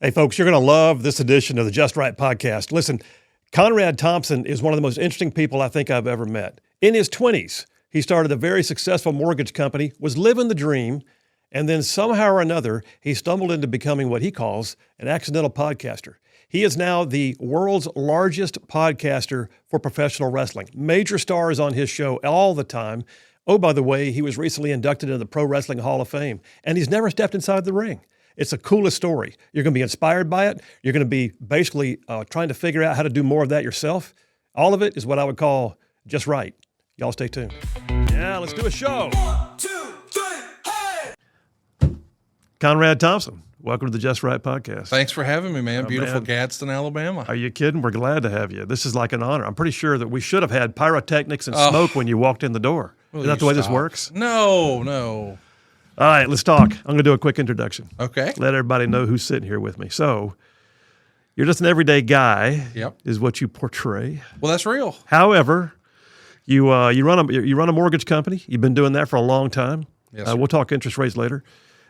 Hey, folks, you're going to love this edition of the Just Right podcast. Listen, Conrad Thompson is one of the most interesting people I think I've ever met. In his 20s, he started a very successful mortgage company, was living the dream, and then somehow or another, he stumbled into becoming what he calls an accidental podcaster. He is now the world's largest podcaster for professional wrestling. Major stars on his show all the time. Oh, by the way, he was recently inducted into the Pro Wrestling Hall of Fame, and he's never stepped inside the ring. It's the coolest story. You're going to be inspired by it. You're going to be basically trying to figure out how to do more of that yourself. All of it is what I would call just right. Y'all stay tuned. Yeah, let's do a show. 1, 2, 3, hey! Conrad Thompson, welcome to the Just Right podcast. Thanks for having me, man. Beautiful man. Gadsden, Alabama. Are you kidding? We're glad to have you. This is like an honor. I'm pretty sure that we should have had pyrotechnics and smoke when you walked in the door. Will Is that you the way this stop? works? No. All right, let's talk. I'm going to do a quick introduction. Okay. Let everybody know who's sitting here with me. So, you're just an everyday guy. Yep. Is what you portray. Well, that's real. However, you run a mortgage company. You've been doing that for a long time. Yes, sir. We'll talk interest rates later.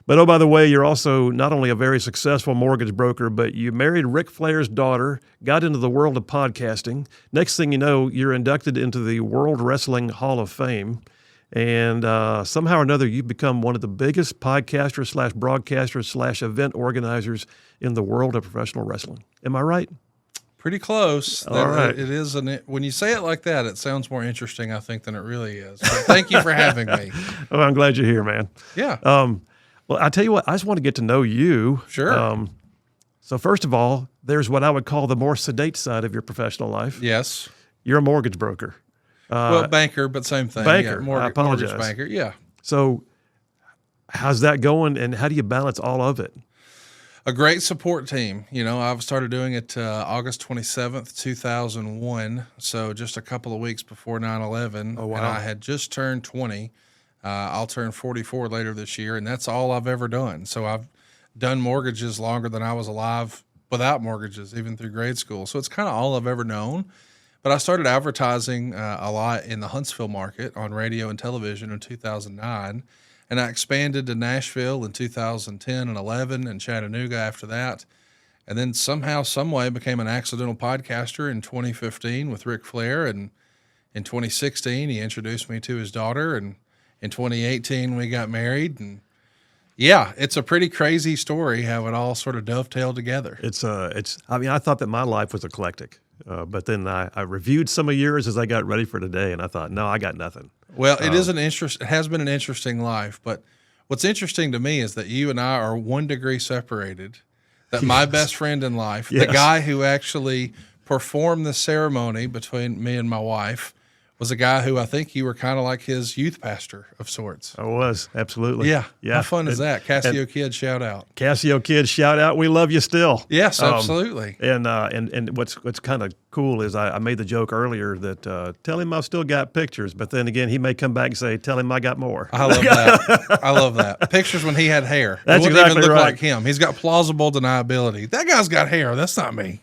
But oh, by the way, you're also not only a very successful mortgage broker, but you married Ric Flair's daughter, got into the world of podcasting. Next thing you know, you're inducted into the World Wrestling Hall of Fame. And somehow or another, you've become one of the biggest podcasters / broadcasters / event organizers in the world of professional wrestling. Am I right? Pretty close. All right. It is. When you say it like that, it sounds more interesting, I think, than it really is. But thank you for having me. Oh, I'm glad you're here, man. Yeah. Well, I tell you what, I just want to get to know you. Sure. So first of all, there's what I would call the more sedate side of your professional life. Yes. You're a mortgage broker. Well, banker, but same thing. Banker. Yeah, I apologize. Mortgage banker. Yeah. So how's that going, and how do you balance all of it? A great support team. You know, I've started doing it August 27th, 2001. So just a couple of weeks before 9/11. Oh, wow. And I had just turned 20. I'll turn 44 later this year, and that's all I've ever done. So I've done mortgages longer than I was alive without mortgages, even through grade school. So it's kind of all I've ever known. But I started advertising a lot in the Huntsville market on radio and television in 2009. And I expanded to Nashville in 2010 and 11 and Chattanooga after that. And then somehow, some way became an accidental podcaster in 2015 with Ric Flair. And in 2016, he introduced me to his daughter. And in 2018, we got married. And yeah, it's a pretty crazy story how it all sort of dovetailed together. I mean, I thought that my life was eclectic. But then I reviewed some of yours as I got ready for today, and I thought, no, I got nothing. Well, it has been an interesting life, but what's interesting to me is that you and I are 1 degree separated, that my best friend in life, the guy who actually performed the ceremony between me and my wife, was a guy who I think you were kind of like his youth pastor of sorts. I was, absolutely. Yeah. Yeah. How fun is that? Casio Kid, shout out. Casio Kids, shout out. We love you still. Yes, absolutely. And what's kind of cool is I made the joke earlier that tell him I've still got pictures, but then again, he may come back and say, tell him I got more. I love that. I love that. Pictures when he had hair. That's it wouldn't exactly even look right. like him. He's got plausible deniability. That guy's got hair. That's not me.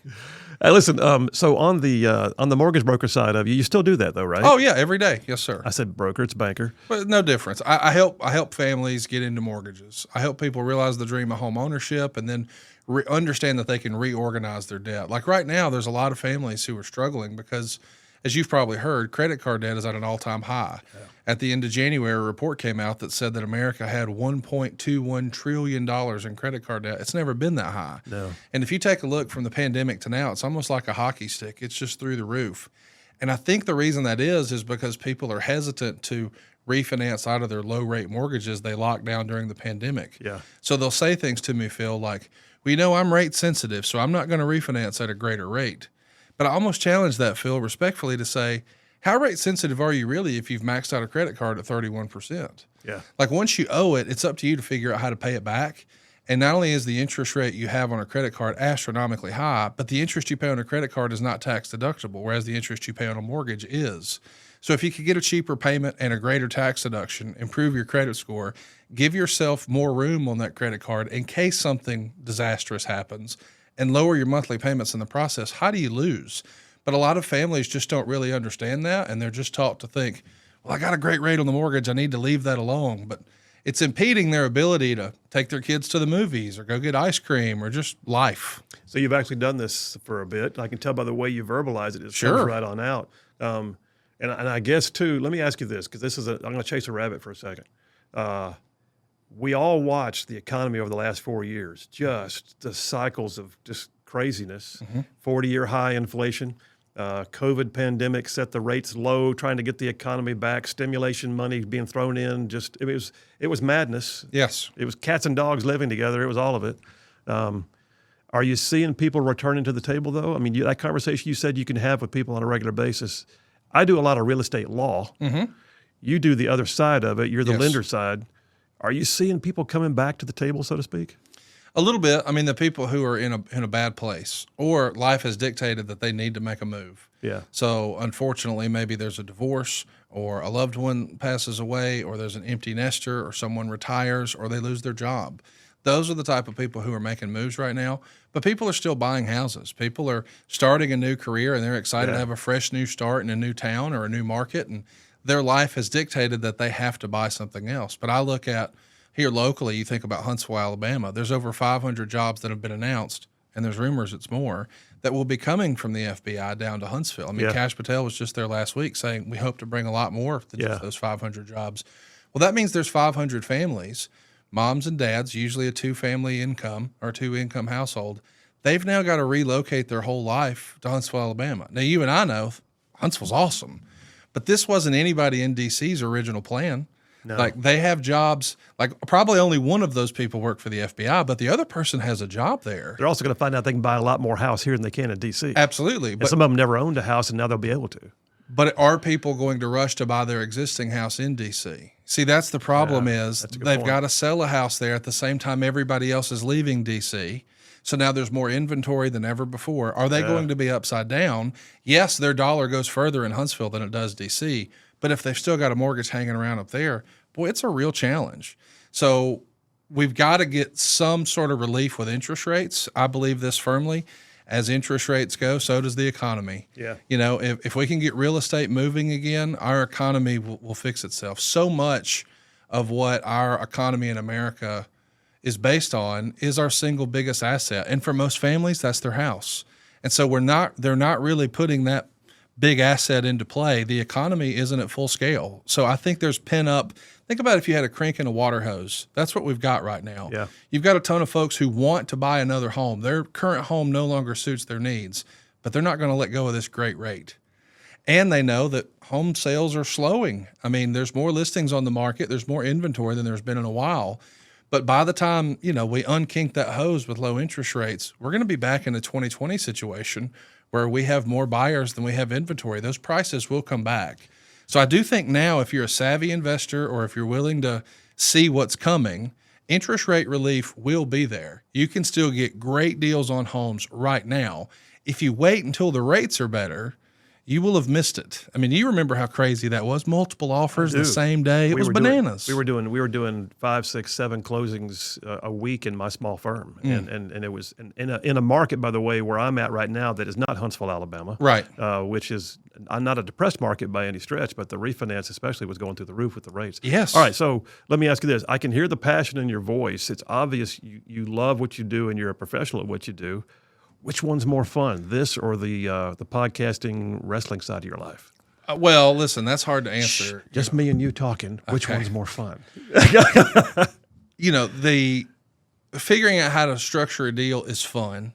Hey, listen, so on the mortgage broker side of you still do that though, right? Oh yeah, every day. Yes, sir. I said broker, it's banker. But no difference. I help families get into mortgages. I help people realize the dream of home ownership and then understand that they can reorganize their debt. Like right now, there's a lot of families who are struggling because, as you've probably heard, credit card debt is at an all-time high. Yeah. At the end of January, a report came out that said that America had $1.21 trillion in credit card debt. It's never been that high. No. And if you take a look from the pandemic to now, it's almost like a hockey stick. It's just through the roof. And I think the reason that is because people are hesitant to refinance out of their low-rate mortgages they locked down during the pandemic. Yeah. So they'll say things to me, Phil, like, well, you know, I'm rate sensitive, so I'm not going to refinance at a greater rate. But I almost challenge that, Phil, respectfully to say, how rate sensitive are you really if you've maxed out a credit card at 31%? Yeah. Like once you owe it, it's up to you to figure out how to pay it back. And not only is the interest rate you have on a credit card astronomically high, but the interest you pay on a credit card is not tax deductible, whereas the interest you pay on a mortgage is. So if you could get a cheaper payment and a greater tax deduction, improve your credit score, give yourself more room on that credit card in case something disastrous happens, and lower your monthly payments in the process, how do you lose? But a lot of families just don't really understand that, and they're just taught to think, well, I got a great rate on the mortgage, I need to leave that alone. But it's impeding their ability to take their kids to the movies or go get ice cream or just life. So you've actually done this for a bit. I can tell by the way you verbalize it. It Sure. comes right on out. And I guess, too, let me ask you this, because I'm going to chase a rabbit for a second. We all watched the economy over the last 4 years, just the cycles of just craziness, 40-year high inflation, COVID pandemic set the rates low, trying to get the economy back, stimulation money being thrown in. Just it was madness. Yes. It was cats and dogs living together. It was all of it. Are you seeing people returning to the table, though? I mean, that conversation you said you can have with people on a regular basis. I do a lot of real estate law. You do the other side of it. You're the Yes. lender side. Are you seeing people coming back to the table, so to speak? A little bit. I mean, the people who are in a bad place or life has dictated that they need to make a move. Yeah. So unfortunately, maybe there's a divorce or a loved one passes away or there's an empty nester or someone retires or they lose their job. Those are the type of people who are making moves right now. But people are still buying houses. People are starting a new career and they're excited to have a fresh new start in a new town or a new market. And their life has dictated that they have to buy something else. But I look at here locally, you think about Huntsville, Alabama, there's over 500 jobs that have been announced, and there's rumors it's more, that will be coming from the FBI down to Huntsville. I mean, Cash Patel was just there last week saying we hope to bring a lot more than just those 500 jobs. Well, that means there's 500 families, moms and dads, usually a two-family income or two-income household. They've now got to relocate their whole life to Huntsville, Alabama. Now, you and I know Huntsville's awesome, but this wasn't anybody in D.C.'s original plan. No. Like they have jobs, like probably only one of those people work for the FBI, but the other person has a job there. They're also going to find out they can buy a lot more house here than they can in D.C. Absolutely. But some of them never owned a house, and now they'll be able to. But are people going to rush to buy their existing house in D.C.? See, that's the problem is they've got to sell a house there at the same time everybody else is leaving D.C., so now there's more inventory than ever before. Are they going to be upside down? Yes, their dollar goes further in Huntsville than it does D.C., but if they've still got a mortgage hanging around up there, boy, it's a real challenge. So we've got to get some sort of relief with interest rates. I believe this firmly. As interest rates go, so does the economy. Yeah. You know, if we can get real estate moving again, our economy will fix itself. So much of what our economy in America is based on is our single biggest asset. And for most families, that's their house. And so they're not really putting that big asset into play. The economy isn't at full scale. So I think there's pent up. Think about if you had a crank and a water hose. That's what we've got right now. Yeah. You've got a ton of folks who want to buy another home. Their current home no longer suits their needs, but they're not going to let go of this great rate. And they know that home sales are slowing. I mean, there's more listings on the market. There's more inventory than there's been in a while. But by the time, we unkink that hose with low interest rates, we're going to be back in a 2020 situation where we have more buyers than we have inventory. Those prices will come back. So I do think now, if you're a savvy investor or if you're willing to see what's coming, interest rate relief will be there. You can still get great deals on homes right now. If you wait until the rates are better, you will have missed it. I mean, you remember how crazy that was? Multiple offers the same day. It was bananas. We were doing 5, 6, 7 closings a week in my small firm, and it was in a market, by the way, where I'm at right now that is not Huntsville, Alabama, right? Which is not a depressed market by any stretch, but the refinance especially was going through the roof with the rates. Yes. All right, so let me ask you this: I can hear the passion in your voice. It's obvious you love what you do and you're a professional at what you do. Which one's more fun, this or the podcasting wrestling side of your life? Well, listen, that's hard to answer. Just me and you talking. Which one's more fun? The figuring out how to structure a deal is fun.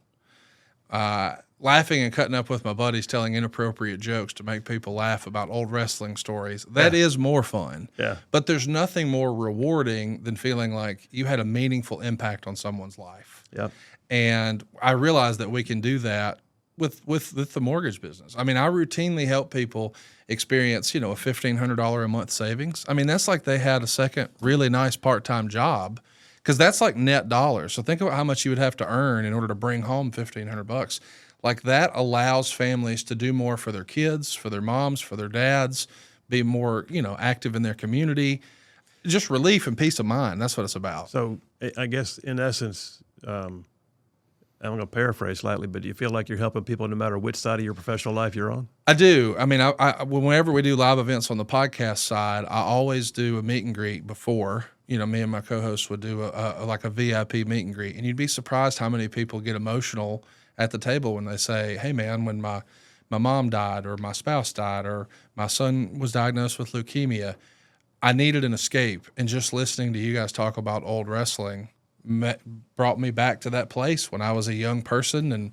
Laughing and cutting up with my buddies, telling inappropriate jokes to make people laugh about old wrestling stories, that is more fun. Yeah. But there's nothing more rewarding than feeling like you had a meaningful impact on someone's life. Yep. And I realized that we can do that with the mortgage business. I mean, I routinely help people experience, a $1,500 a month savings. I mean, that's like they had a second really nice part-time job, because that's like net dollars. So think about how much you would have to earn in order to bring home $1,500. Like that allows families to do more for their kids, for their moms, for their dads, be more, active in their community. Just relief and peace of mind. That's what it's about. So I guess in essence, I'm going to paraphrase slightly, but do you feel like you're helping people no matter which side of your professional life you're on? I do. I mean, whenever we do live events on the podcast side, I always do a meet and greet before. Me and my co-host would do like a VIP meet and greet, and you'd be surprised how many people get emotional at the table when they say, "Hey, man, when my mom died, or my spouse died, or my son was diagnosed with leukemia, I needed an escape." And just listening to you guys talk about old wrestling brought me back to that place when I was a young person and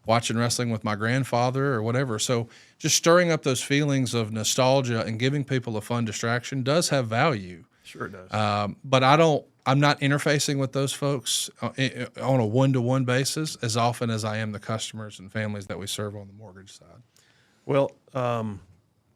watching wrestling with my grandfather or whatever. So just stirring up those feelings of nostalgia and giving people a fun distraction does have value. Sure it does. But I'm not interfacing with those folks on a one-to-one basis as often as I am the customers and families that we serve on the mortgage side. Well,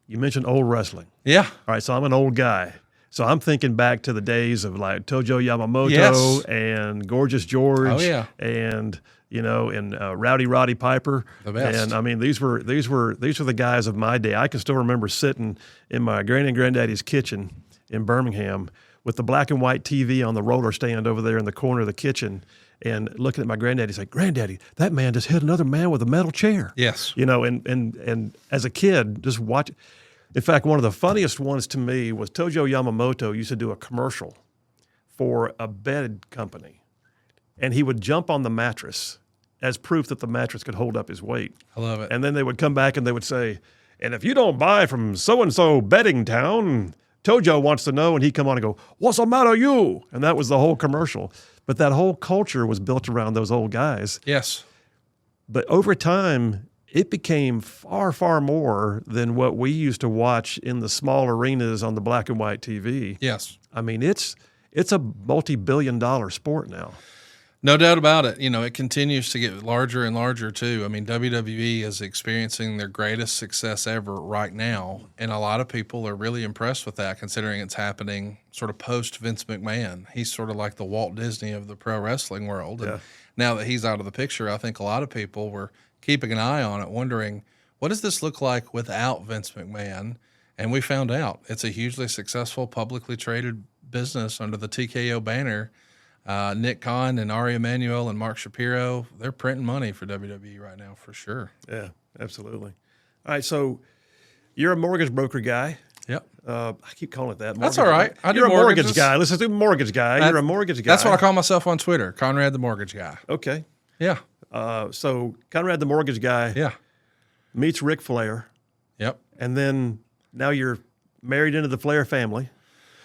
you mentioned old wrestling. Yeah. All right, so I'm an old guy. So I'm thinking back to the days of like Tojo Yamamoto Yes. and Gorgeous George. Oh, yeah. And and Rowdy Roddy Piper. The best. And I mean, these were the guys of my day. I can still remember sitting in my granny and granddaddy's kitchen in Birmingham with the black and white TV on the roller stand over there in the corner of the kitchen, and looking at my granddaddy, say, "Granddaddy, that man just hit another man with a metal chair." Yes. And as a kid, just watch. In fact, one of the funniest ones to me was Tojo Yamamoto used to do a commercial for a bed company, and he would jump on the mattress as proof that the mattress could hold up his weight. I love it. And then they would come back and they would say, "And if you don't buy from so-and-so bedding town, Tojo wants to know," and he'd come on and go, "What's the matter, you?" And that was the whole commercial. But that whole culture was built around those old guys. Yes. But over time, it became far, far more than what we used to watch in the small arenas on the black and white TV. Yes. I mean, it's a multi-billion-dollar sport now. No doubt about it. It continues to get larger and larger too. I mean, WWE is experiencing their greatest success ever right now, and a lot of people are really impressed with that, considering it's happening sort of post Vince McMahon. He's sort of like the Walt Disney of the pro wrestling world. And now that he's out of the picture, I think a lot of people were keeping an eye on it, wondering, what does this look like without Vince McMahon? And we found out it's a hugely successful publicly traded business under the TKO banner. Nick Khan and Ari Emanuel and Mark Shapiro, they're printing money for WWE right now for sure. Yeah, absolutely. All right, so you're a mortgage broker guy. Yep. I keep calling it that. That's all right. You're a mortgage guy. Let's just do mortgage guy. You're a mortgage guy. That's what I call myself on Twitter, Conrad the Mortgage Guy. Okay. Yeah. So Conrad the Mortgage Guy meets Ric Flair. Yep. And then now you're married into the Flair family.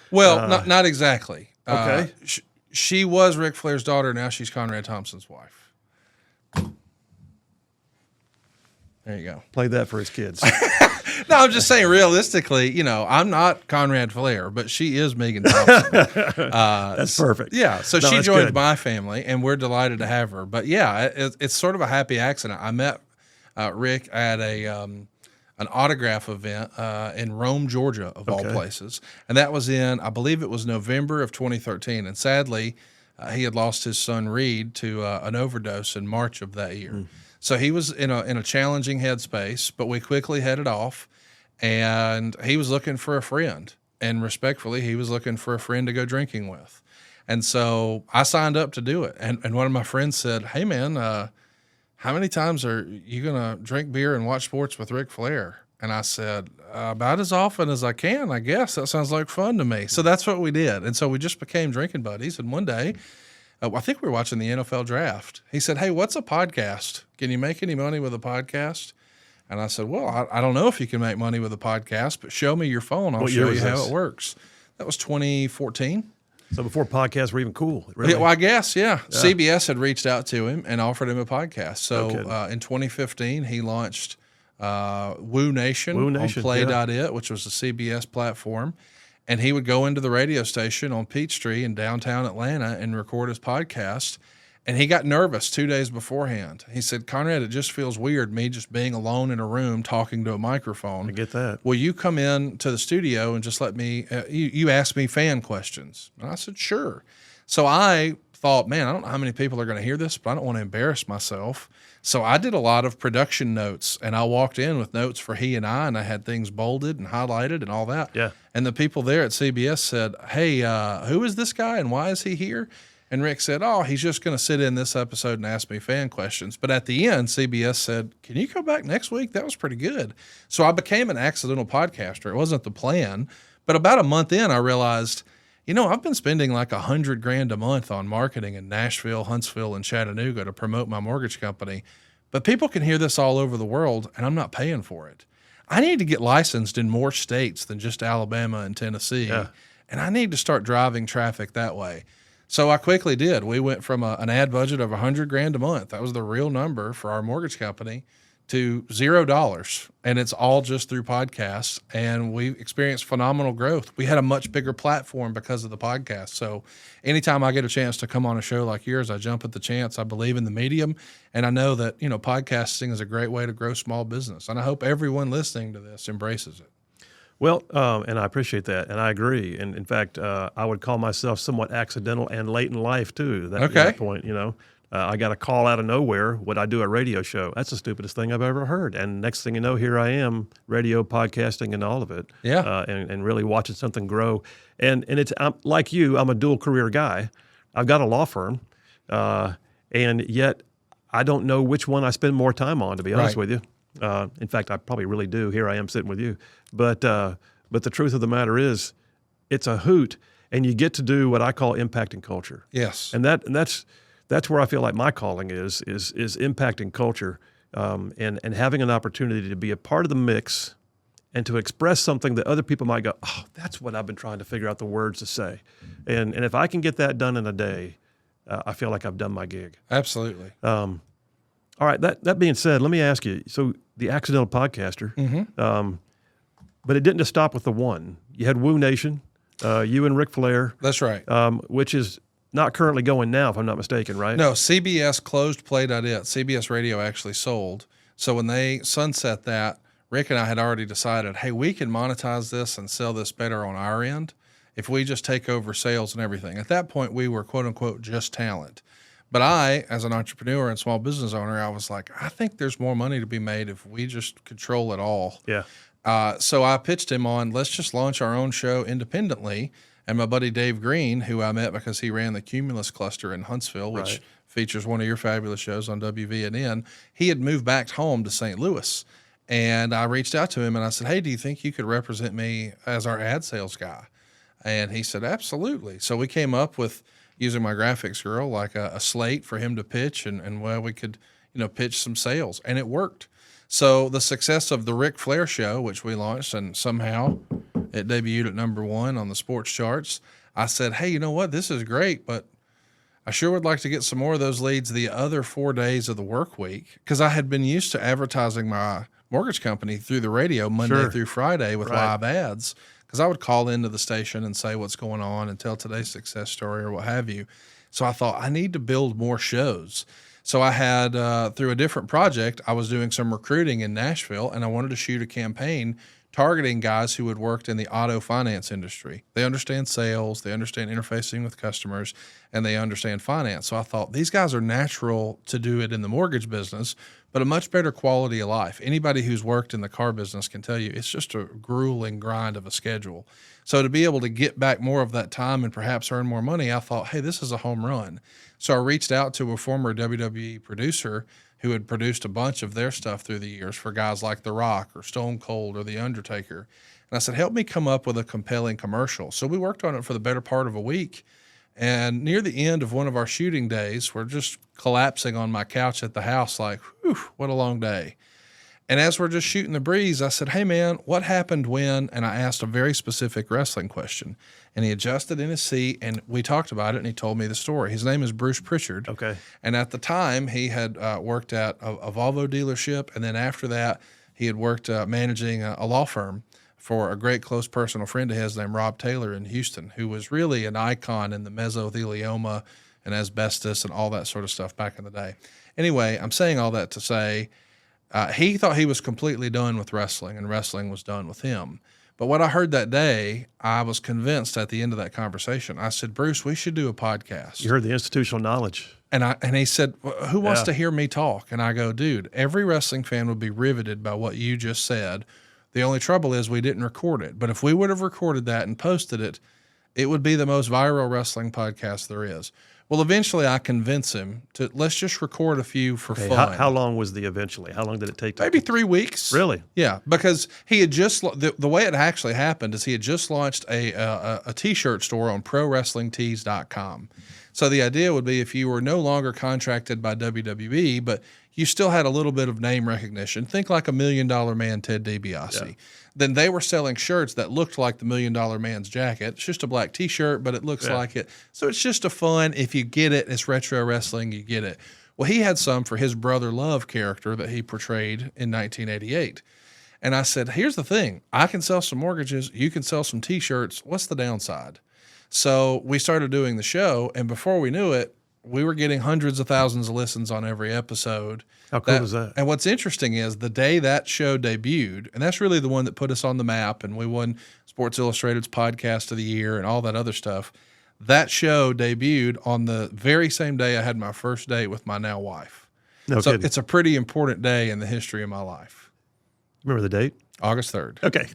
Well, not exactly. Okay. She was Ric Flair's daughter. Now she's Conrad Thompson's wife. There you go. Played that for his kids. No, I'm just saying realistically, I'm not Conrad Flair, but she is Megan Thompson. That's perfect. Yeah. So she joined my family, and we're delighted to have her. But yeah, it's sort of a happy accident. I met Rick at an autograph event in Rome, Georgia, of all places. And that was in, I believe it was November of 2013. And sadly, he had lost his son, Reed, to an overdose in March of that year. So he was in a challenging headspace, but we quickly headed off, and he was looking for a friend. And respectfully, he was looking for a friend to go drinking with. And so I signed up to do it. And one of my friends said, "Hey, man, how many times are you going to drink beer and watch sports with Ric Flair?" And I said, "About as often as I can, I guess. That sounds like fun to me." So that's what we did. And so we just became drinking buddies. And one day, I think we were watching the NFL draft. He said, "Hey, what's a podcast? Can you make any money with a podcast?" And I said, "Well, I don't know if you can make money with a podcast, but show me your phone. I'll show you how it works." That was 2014. So before podcasts were even cool. Really? Yeah, well, I guess, yeah. CBS had reached out to him and offered him a podcast. So in 2015, he launched Woo Nation on Play.it, which was a CBS platform. And he would go into the radio station on Peachtree in downtown Atlanta and record his podcast. And he got nervous 2 days beforehand. He said, "Conrad, it just feels weird, me just being alone in a room talking to a microphone. I get that. Will you come in to the studio and just let me, you ask me fan questions?" And I said, "Sure." So I thought, man, I don't know how many people are going to hear this, but I don't want to embarrass myself. So I did a lot of production notes, and I walked in with notes for he and I had things bolded and highlighted and all that. Yeah. And the people there at CBS said, "Hey, who is this guy and why is he here?" And Rick said, oh, he's just going to sit in this episode and ask me fan questions. But at the end, CBS said, can you come back next week? That was pretty good. So I became an accidental podcaster. It wasn't the plan. But about a month in, I realized, I've been spending like $100,000 a month on marketing in Nashville, Huntsville, and Chattanooga to promote my mortgage company. But people can hear this all over the world, and I'm not paying for it. I need to get licensed in more states than just Alabama and Tennessee. Yeah. And I need to start driving traffic that way. So I quickly did. We went from an ad budget of $100,000 a month. That was the real number for our mortgage company, to $0. And it's all just through podcasts. And we experienced phenomenal growth. We had a much bigger platform because of the podcast. So anytime I get a chance to come on a show like yours, I jump at the chance. I believe in the medium. And I know that, podcasting is a great way to grow small business. And I hope everyone listening to this embraces it. Well, and I appreciate that, and I agree. And in fact, I would call myself somewhat accidental and late in life too. That point, I got a call out of nowhere. Would I do a radio show? That's the stupidest thing I've ever heard. And next thing you know, here I am, radio, podcasting, and all of it. Yeah. And really watching something grow. And I'm like you. I'm a dual career guy. I've got a law firm, and yet I don't know which one I spend more time on. To be honest with you. In fact, I probably really do. Here I am sitting with you. But the truth of the matter is, it's a hoot, and you get to do what I call impacting culture. Yes. And that's where I feel like my calling is impacting culture, and having an opportunity to be a part of the mix and to express something that other people might go, oh, that's what I've been trying to figure out the words to say. And if I can get that done in a day, I feel like I've done my gig. Absolutely. All right. That being said, let me ask you. So the accidental podcaster, but it didn't just stop with the one. You had Woo Nation, you and Ric Flair. That's right. Which is not currently going now, if I'm not mistaken, right? No, CBS closed Play.it. CBS Radio actually sold. So when they sunset that, Rick and I had already decided, hey, we can monetize this and sell this better on our end if we just take over sales and everything. At that point, we were quote unquote just talent. But I, as an entrepreneur and small business owner, I was like, I think there's more money to be made if we just control it all. Yeah. So I pitched him on, let's just launch our own show independently. And my buddy Dave Green, who I met because he ran the Cumulus Cluster in Huntsville, which features one of your fabulous shows on WVNN, he had moved back home to St. Louis. And I reached out to him and I said, hey, do you think you could represent me as our ad sales guy? And he said, absolutely. So we came up with, using my graphics girl, like a slate for him to pitch, and we could, pitch some sales, and it worked. So the success of the Ric Flair show, which we launched, and somehow it debuted at #1 on the sports charts. I said, hey, you know what? This is great, but I sure would like to get some more of those leads the other 4 days of the work week, because I had been used to advertising my mortgage company through the radio Monday through Friday with live ads. Because I would call into the station and say what's going on and tell today's success story or what have you. So I thought, I need to build more shows. So I had, through a different project, I was doing some recruiting in Nashville, and I wanted to shoot a campaign targeting guys who had worked in the auto finance industry. They understand sales, they understand interfacing with customers, and they understand finance. So I thought, these guys are natural to do it in the mortgage business, but a much better quality of life. Anybody who's worked in the car business can tell you it's just a grueling grind of a schedule. So to be able to get back more of that time and perhaps earn more money, I thought, hey, this is a home run. So I reached out to a former WWE producer who had produced a bunch of their stuff through the years for guys like The Rock or Stone Cold or The Undertaker. And I said, help me come up with a compelling commercial. So we worked on it for the better part of a week. And near the end of one of our shooting days, we're just collapsing on my couch at the house like, whew, what a long day. And as we're just shooting the breeze, I said, hey, man, what happened when? And I asked a very specific wrestling question. And he adjusted in his seat, and we talked about it, and he told me the story. His name is Bruce Prichard. Okay. And at the time, he had worked at a Volvo dealership, and then after that, he had worked managing a law firm for a great close personal friend of his named Rob Taylor in Houston, who was really an icon in the mesothelioma and asbestos and all that sort of stuff back in the day. Anyway, I'm saying all that to say he thought he was completely done with wrestling, and wrestling was done with him. But what I heard that day, I was convinced at the end of that conversation. I said, Bruce, we should do a podcast. You heard the institutional knowledge. And he said, who wants to hear me talk? And I go, dude, every wrestling fan would be riveted by what you just said. The only trouble is we didn't record it. But if we would have recorded that and posted it, it would be the most viral wrestling podcast there is. Well, eventually I convince him to let's just record a few for Okay, fun. how long was the eventually? How long did it take? Maybe 3 weeks. Really? Yeah, because he had just the way it actually happened is he had just launched a T-shirt store on ProWrestlingTees.com. So the idea would be if you were no longer contracted by WWE, but you still had a little bit of name recognition, think like $1 Million Man Ted DiBiase. Yeah. Then they were selling shirts that looked like the $1 Million Man's jacket. It's just a black T-shirt, but it looks like it. So it's just a fun. If you get it, it's retro wrestling. You get it. Well, he had some for his brother Love character that he portrayed in 1988. And I said, here's the thing. I can sell some mortgages. You can sell some T-shirts. What's the downside? So we started doing the show, and before we knew it, we were getting hundreds of thousands of listens on every episode. How cool is that? And what's interesting is the day that show debuted, and that's really the one that put us on the map, and we won Sports Illustrated's Podcast of the Year and all that other stuff. That show debuted on the very same day I had my first date with my now wife. No so kidding. It's a pretty important day in the history of my life. Remember the date? August 3rd. Okay.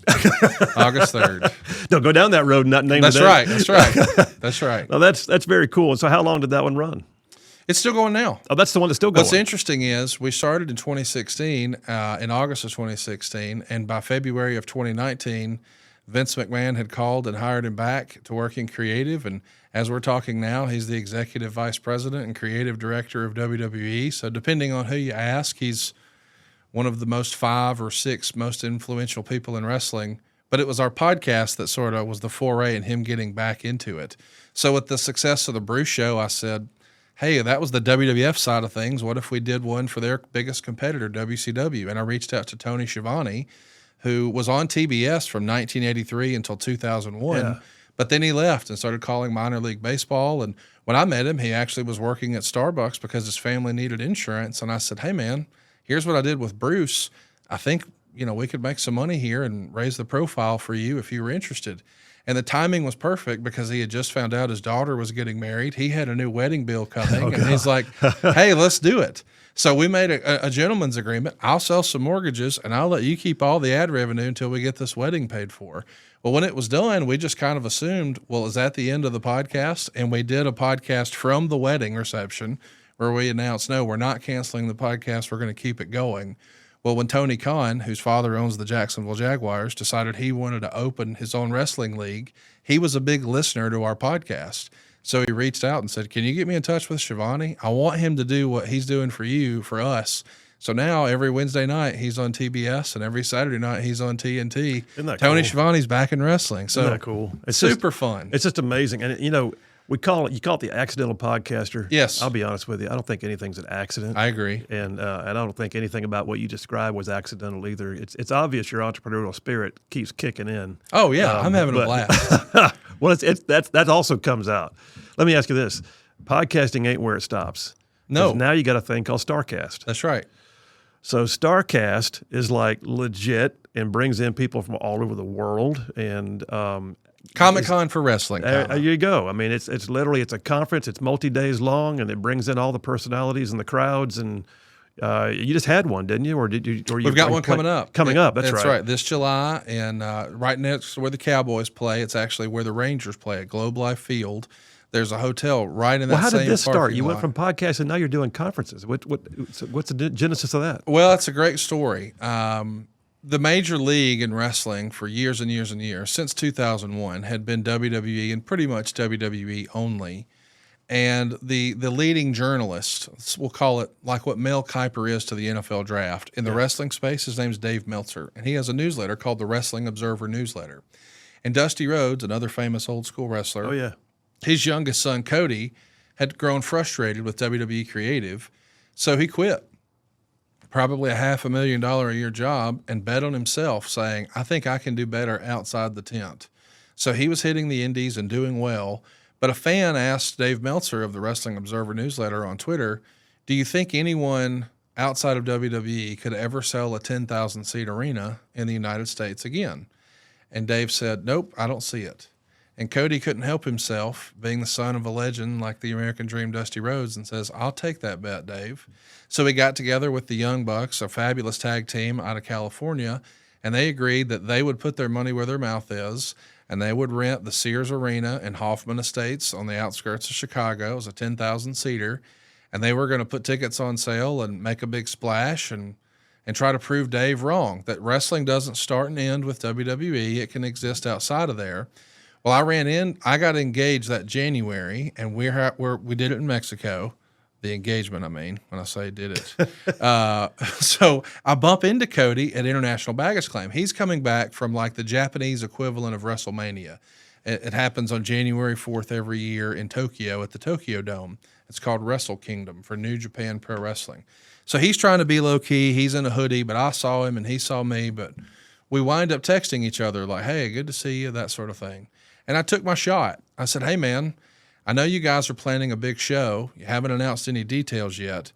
August 3rd. Don't go down that road and not name That's the date. right. That's right. That's right. Well, that's very cool. And so how long did that one run? It's still going now. Oh, that's the one that's still going. What's interesting is we started in 2016, in August of 2016, and by February of 2019, Vince McMahon had called and hired him back to work in creative. And as we're talking now, he's the executive vice president and creative director of WWE. So depending on who you ask, he's one of the most 5 or 6 most influential people in wrestling. But it was our podcast that sort of was the foray in him getting back into it. So with the success of the Bruce Show, I said, hey, that was the WWF side of things. What if we did one for their biggest competitor, WCW? And I reached out to Tony Schiavone, who was on TBS from 1983 until 2001. Yeah. But then he left and started calling minor league baseball. And when I met him, he actually was working at Starbucks because his family needed insurance. And I said, hey, man, here's what I did with Bruce. I think, we could make some money here and raise the profile for you if you were interested. And the timing was perfect because he had just found out his daughter was getting married. He had a new wedding bill coming, and he's like, hey, let's do it. So we made a gentleman's agreement. I'll sell some mortgages, and I'll let you keep all the ad revenue until we get this wedding paid for. Well, when it was done, we just kind of assumed, well, is that the end of the podcast? And we did a podcast from the wedding reception where we announced, no, we're not canceling the podcast. We're going to keep it going. Well, when Tony Khan, whose father owns the Jacksonville Jaguars, decided he wanted to open his own wrestling league, he was a big listener to our podcast. So he reached out and said, can you get me in touch with Schiavone? I want him to do what he's doing for you, for us. So now every Wednesday night he's on TBS and every Saturday night he's on TNT. Isn't that Tony cool? Schiavone's back in wrestling. So Isn't that cool? It's super fun. It's just amazing. And, you call it the accidental podcaster. Yes. I'll be honest with you. I don't think anything's an accident. I agree. And I don't think anything about what you described was accidental either. It's obvious your entrepreneurial spirit keeps kicking in. Oh, yeah. I'm having a blast. Well, that also comes out. Let me ask you this. Podcasting ain't where it stops. No. Now you got a thing called Starrcast. That's right. So Starrcast is like legit and brings in people from all over the world and Comic-Con for wrestling. There you go. I mean, it's literally a conference. It's multi-days long, and it brings in all the personalities and the crowds. And you just had one, didn't you? Or did you? We've got one coming up. Coming up. That's right. This July, and right next to where the Cowboys play, it's actually where the Rangers play at Globe Life Field. There's a hotel right in that same Well, how did this start? You lot. went from podcasting, and now you're doing conferences. What's the genesis of that? Well, that's a great story. The major league in wrestling for years and years and years, since 2001, had been WWE and pretty much WWE only. And the leading journalist, we'll call it like what Mel Kiper is to the NFL draft, in the wrestling space, his name's Dave Meltzer. And he has a newsletter called the Wrestling Observer Newsletter. And Dusty Rhodes, another famous old school wrestler, his youngest son, Cody, had grown frustrated with WWE Creative, so he quit. Probably a $500,000 a year job, and bet on himself, saying, I think I can do better outside the tent. So he was hitting the indies and doing well. But a fan asked Dave Meltzer of the Wrestling Observer Newsletter on Twitter, do you think anyone outside of WWE could ever sell a 10,000-seat arena in the United States again? And Dave said, nope, I don't see it. And Cody couldn't help himself, being the son of a legend like the American Dream, Dusty Rhodes, and says, I'll take that bet, Dave. So he got together with the Young Bucks, a fabulous tag team out of California, and they agreed that they would put their money where their mouth is, and they would rent the Sears Arena in Hoffman Estates on the outskirts of Chicago. It was a 10,000-seater, and they were going to put tickets on sale and make a big splash and try to prove Dave wrong, that wrestling doesn't start and end with WWE. It can exist outside of there. Well, I got engaged that January, and we did it in Mexico. The engagement, I mean, when I say did it. So I bump into Cody at International Baggage Claim. He's coming back from like the Japanese equivalent of WrestleMania. It happens on January 4th every year in Tokyo at the Tokyo Dome. It's called Wrestle Kingdom for New Japan Pro Wrestling. So he's trying to be low-key. He's in a hoodie, but I saw him and he saw me. But we wind up texting each other like, hey, good to see you, that sort of thing. And I took my shot. I said, hey, man, I know you guys are planning a big show. You haven't announced any details yet,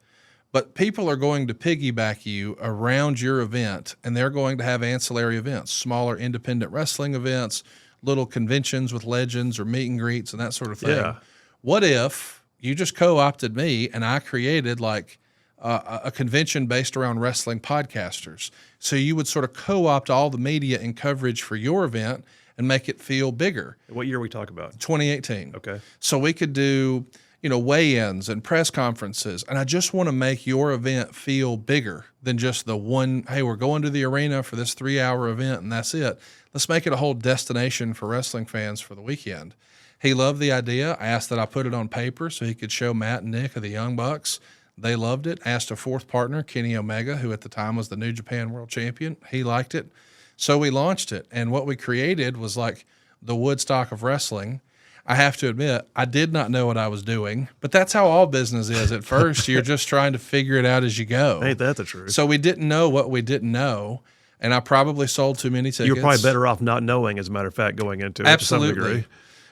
but people are going to piggyback you around your event, and they're going to have ancillary events, smaller independent wrestling events, little conventions with legends or meet and greets and that sort of thing. Yeah. What if you just co-opted me and I created like a convention based around wrestling podcasters? So you would sort of co-opt all the media and coverage for your event and make it feel bigger. What year are we talking about? 2018. Okay. So we could do, weigh-ins and press conferences. And I just want to make your event feel bigger than just the one, hey, we're going to the arena for this 3-hour event and that's it. Let's make it a whole destination for wrestling fans for the weekend. He loved the idea. I asked that I put it on paper so he could show Matt and Nick of the Young Bucks. They loved it. Asked a fourth partner, Kenny Omega, who at the time was the New Japan World Champion. He liked it. So we launched it, and what we created was like the Woodstock of wrestling. I have to admit, I did not know what I was doing, but that's how all business is at first. You're just trying to figure it out as you go. Ain't that the truth? So we didn't know what we didn't know, and I probably sold too many tickets. You're probably better off not knowing, as a matter of fact, going into it Absolutely. to some degree.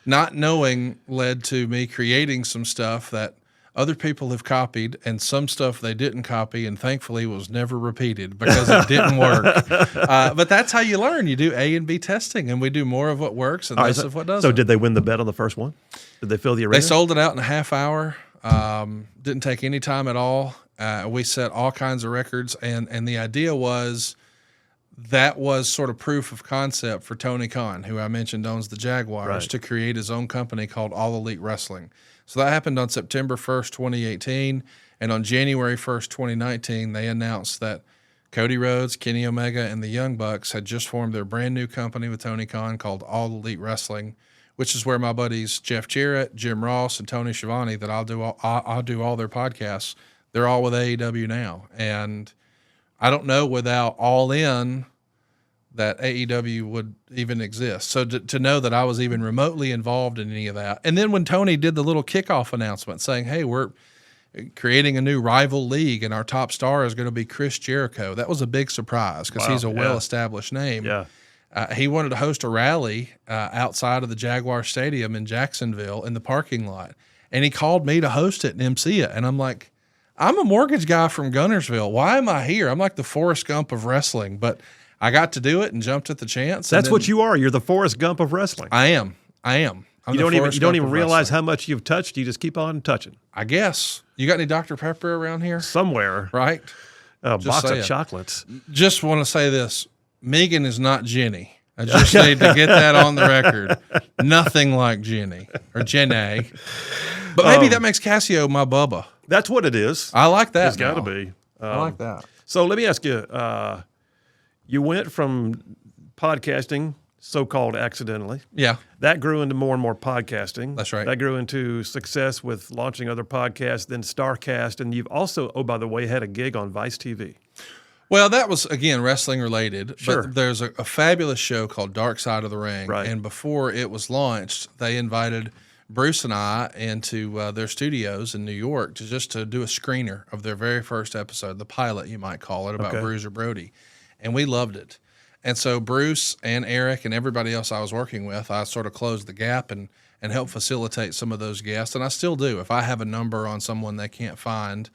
Not knowing led to me creating some stuff that other people have copied, and some stuff they didn't copy, and thankfully was never repeated because it didn't work. But that's how you learn. You do A and B testing, and we do more of what works and less of what doesn't. So did they win the bet on the first one? Did they fill the arena? They sold it out in a half hour. Didn't take any time at all. We set all kinds of records, and the idea was that was sort of proof of concept for Tony Khan, who I mentioned owns the Jaguars, Right. to create his own company called All Elite Wrestling. So that happened on September 1st, 2018, and on January 1st, 2019, they announced that Cody Rhodes, Kenny Omega, and the Young Bucks had just formed their brand new company with Tony Khan called All Elite Wrestling, which is where my buddies Jeff Jarrett, Jim Ross, and Tony Schiavone, that I'll do all their podcasts, they're all with AEW now. And I don't know without All In that AEW would even exist. So to know that I was even remotely involved in any of that. And then when Tony did the little kickoff announcement saying, hey, we're creating a new rival league and our top star is going to be Chris Jericho, that was a big surprise because he's a well-established name. Yeah. He wanted to host a rally outside of the Jaguar Stadium in Jacksonville in the parking lot. And he called me to host it and MC it. And I'm like, I'm a mortgage guy from Guntersville. Why am I here? I'm like the Forrest Gump of wrestling. But I got to do it and jumped at the chance. That's what you are. You're the Forrest Gump of wrestling. I am. You don't even realize how much you've touched. You just keep on touching. I guess. You got any Dr. Pepper around here? Somewhere. Right? A box of chocolates. Just want to say this. Megan is not Jenny. I just need to get that on the record. Nothing like Jenny or Jenny. But maybe that makes Casio my Bubba. That's what it is. I like that. It's got to be. I like that. So let me ask you, you went from podcasting, so-called accidentally. Yeah. That grew into more and more podcasting. That's right. That grew into success with launching other podcasts, then Starrcast, and you've also, oh, by the way, had a gig on Vice TV. Well, that was, again, wrestling related. Sure. But there's a fabulous show called Dark Side of the Ring. Right. And before it was launched, they invited Bruce and I into their studios in New York to do a screener of their very first episode, the pilot, you might call it, about Bruiser Brody. And we loved it. And so Bruce and Eric and everybody else I was working with, I sort of closed the gap and helped facilitate some of those guests. And I still do. If I have a number on someone they can't find,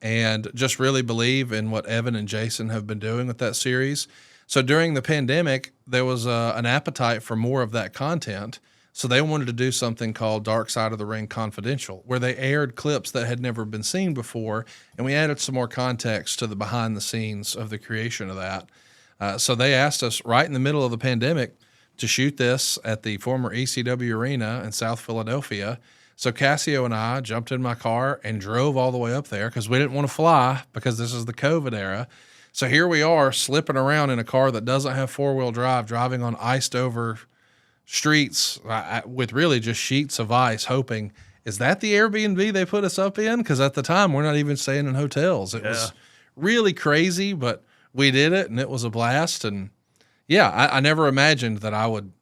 and just really believe in what Evan and Jason have been doing with that series. So during the pandemic, there was an appetite for more of that content. So they wanted to do something called Dark Side of the Ring Confidential, where they aired clips that had never been seen before, and we added some more context to the behind the scenes of the creation of that. So they asked us right in the middle of the pandemic to shoot this at the former ECW Arena in South Philadelphia. So Cassio and I jumped in my car and drove all the way up there because we didn't want to fly because this is the COVID era. So here we are slipping around in a car that doesn't have four-wheel drive, driving on iced over streets with really just sheets of ice, hoping, is that the Airbnb they put us up in? Because at the time, we're not even staying in hotels. It was really crazy, but we did it, and it was a blast. And, yeah, I never imagined that I would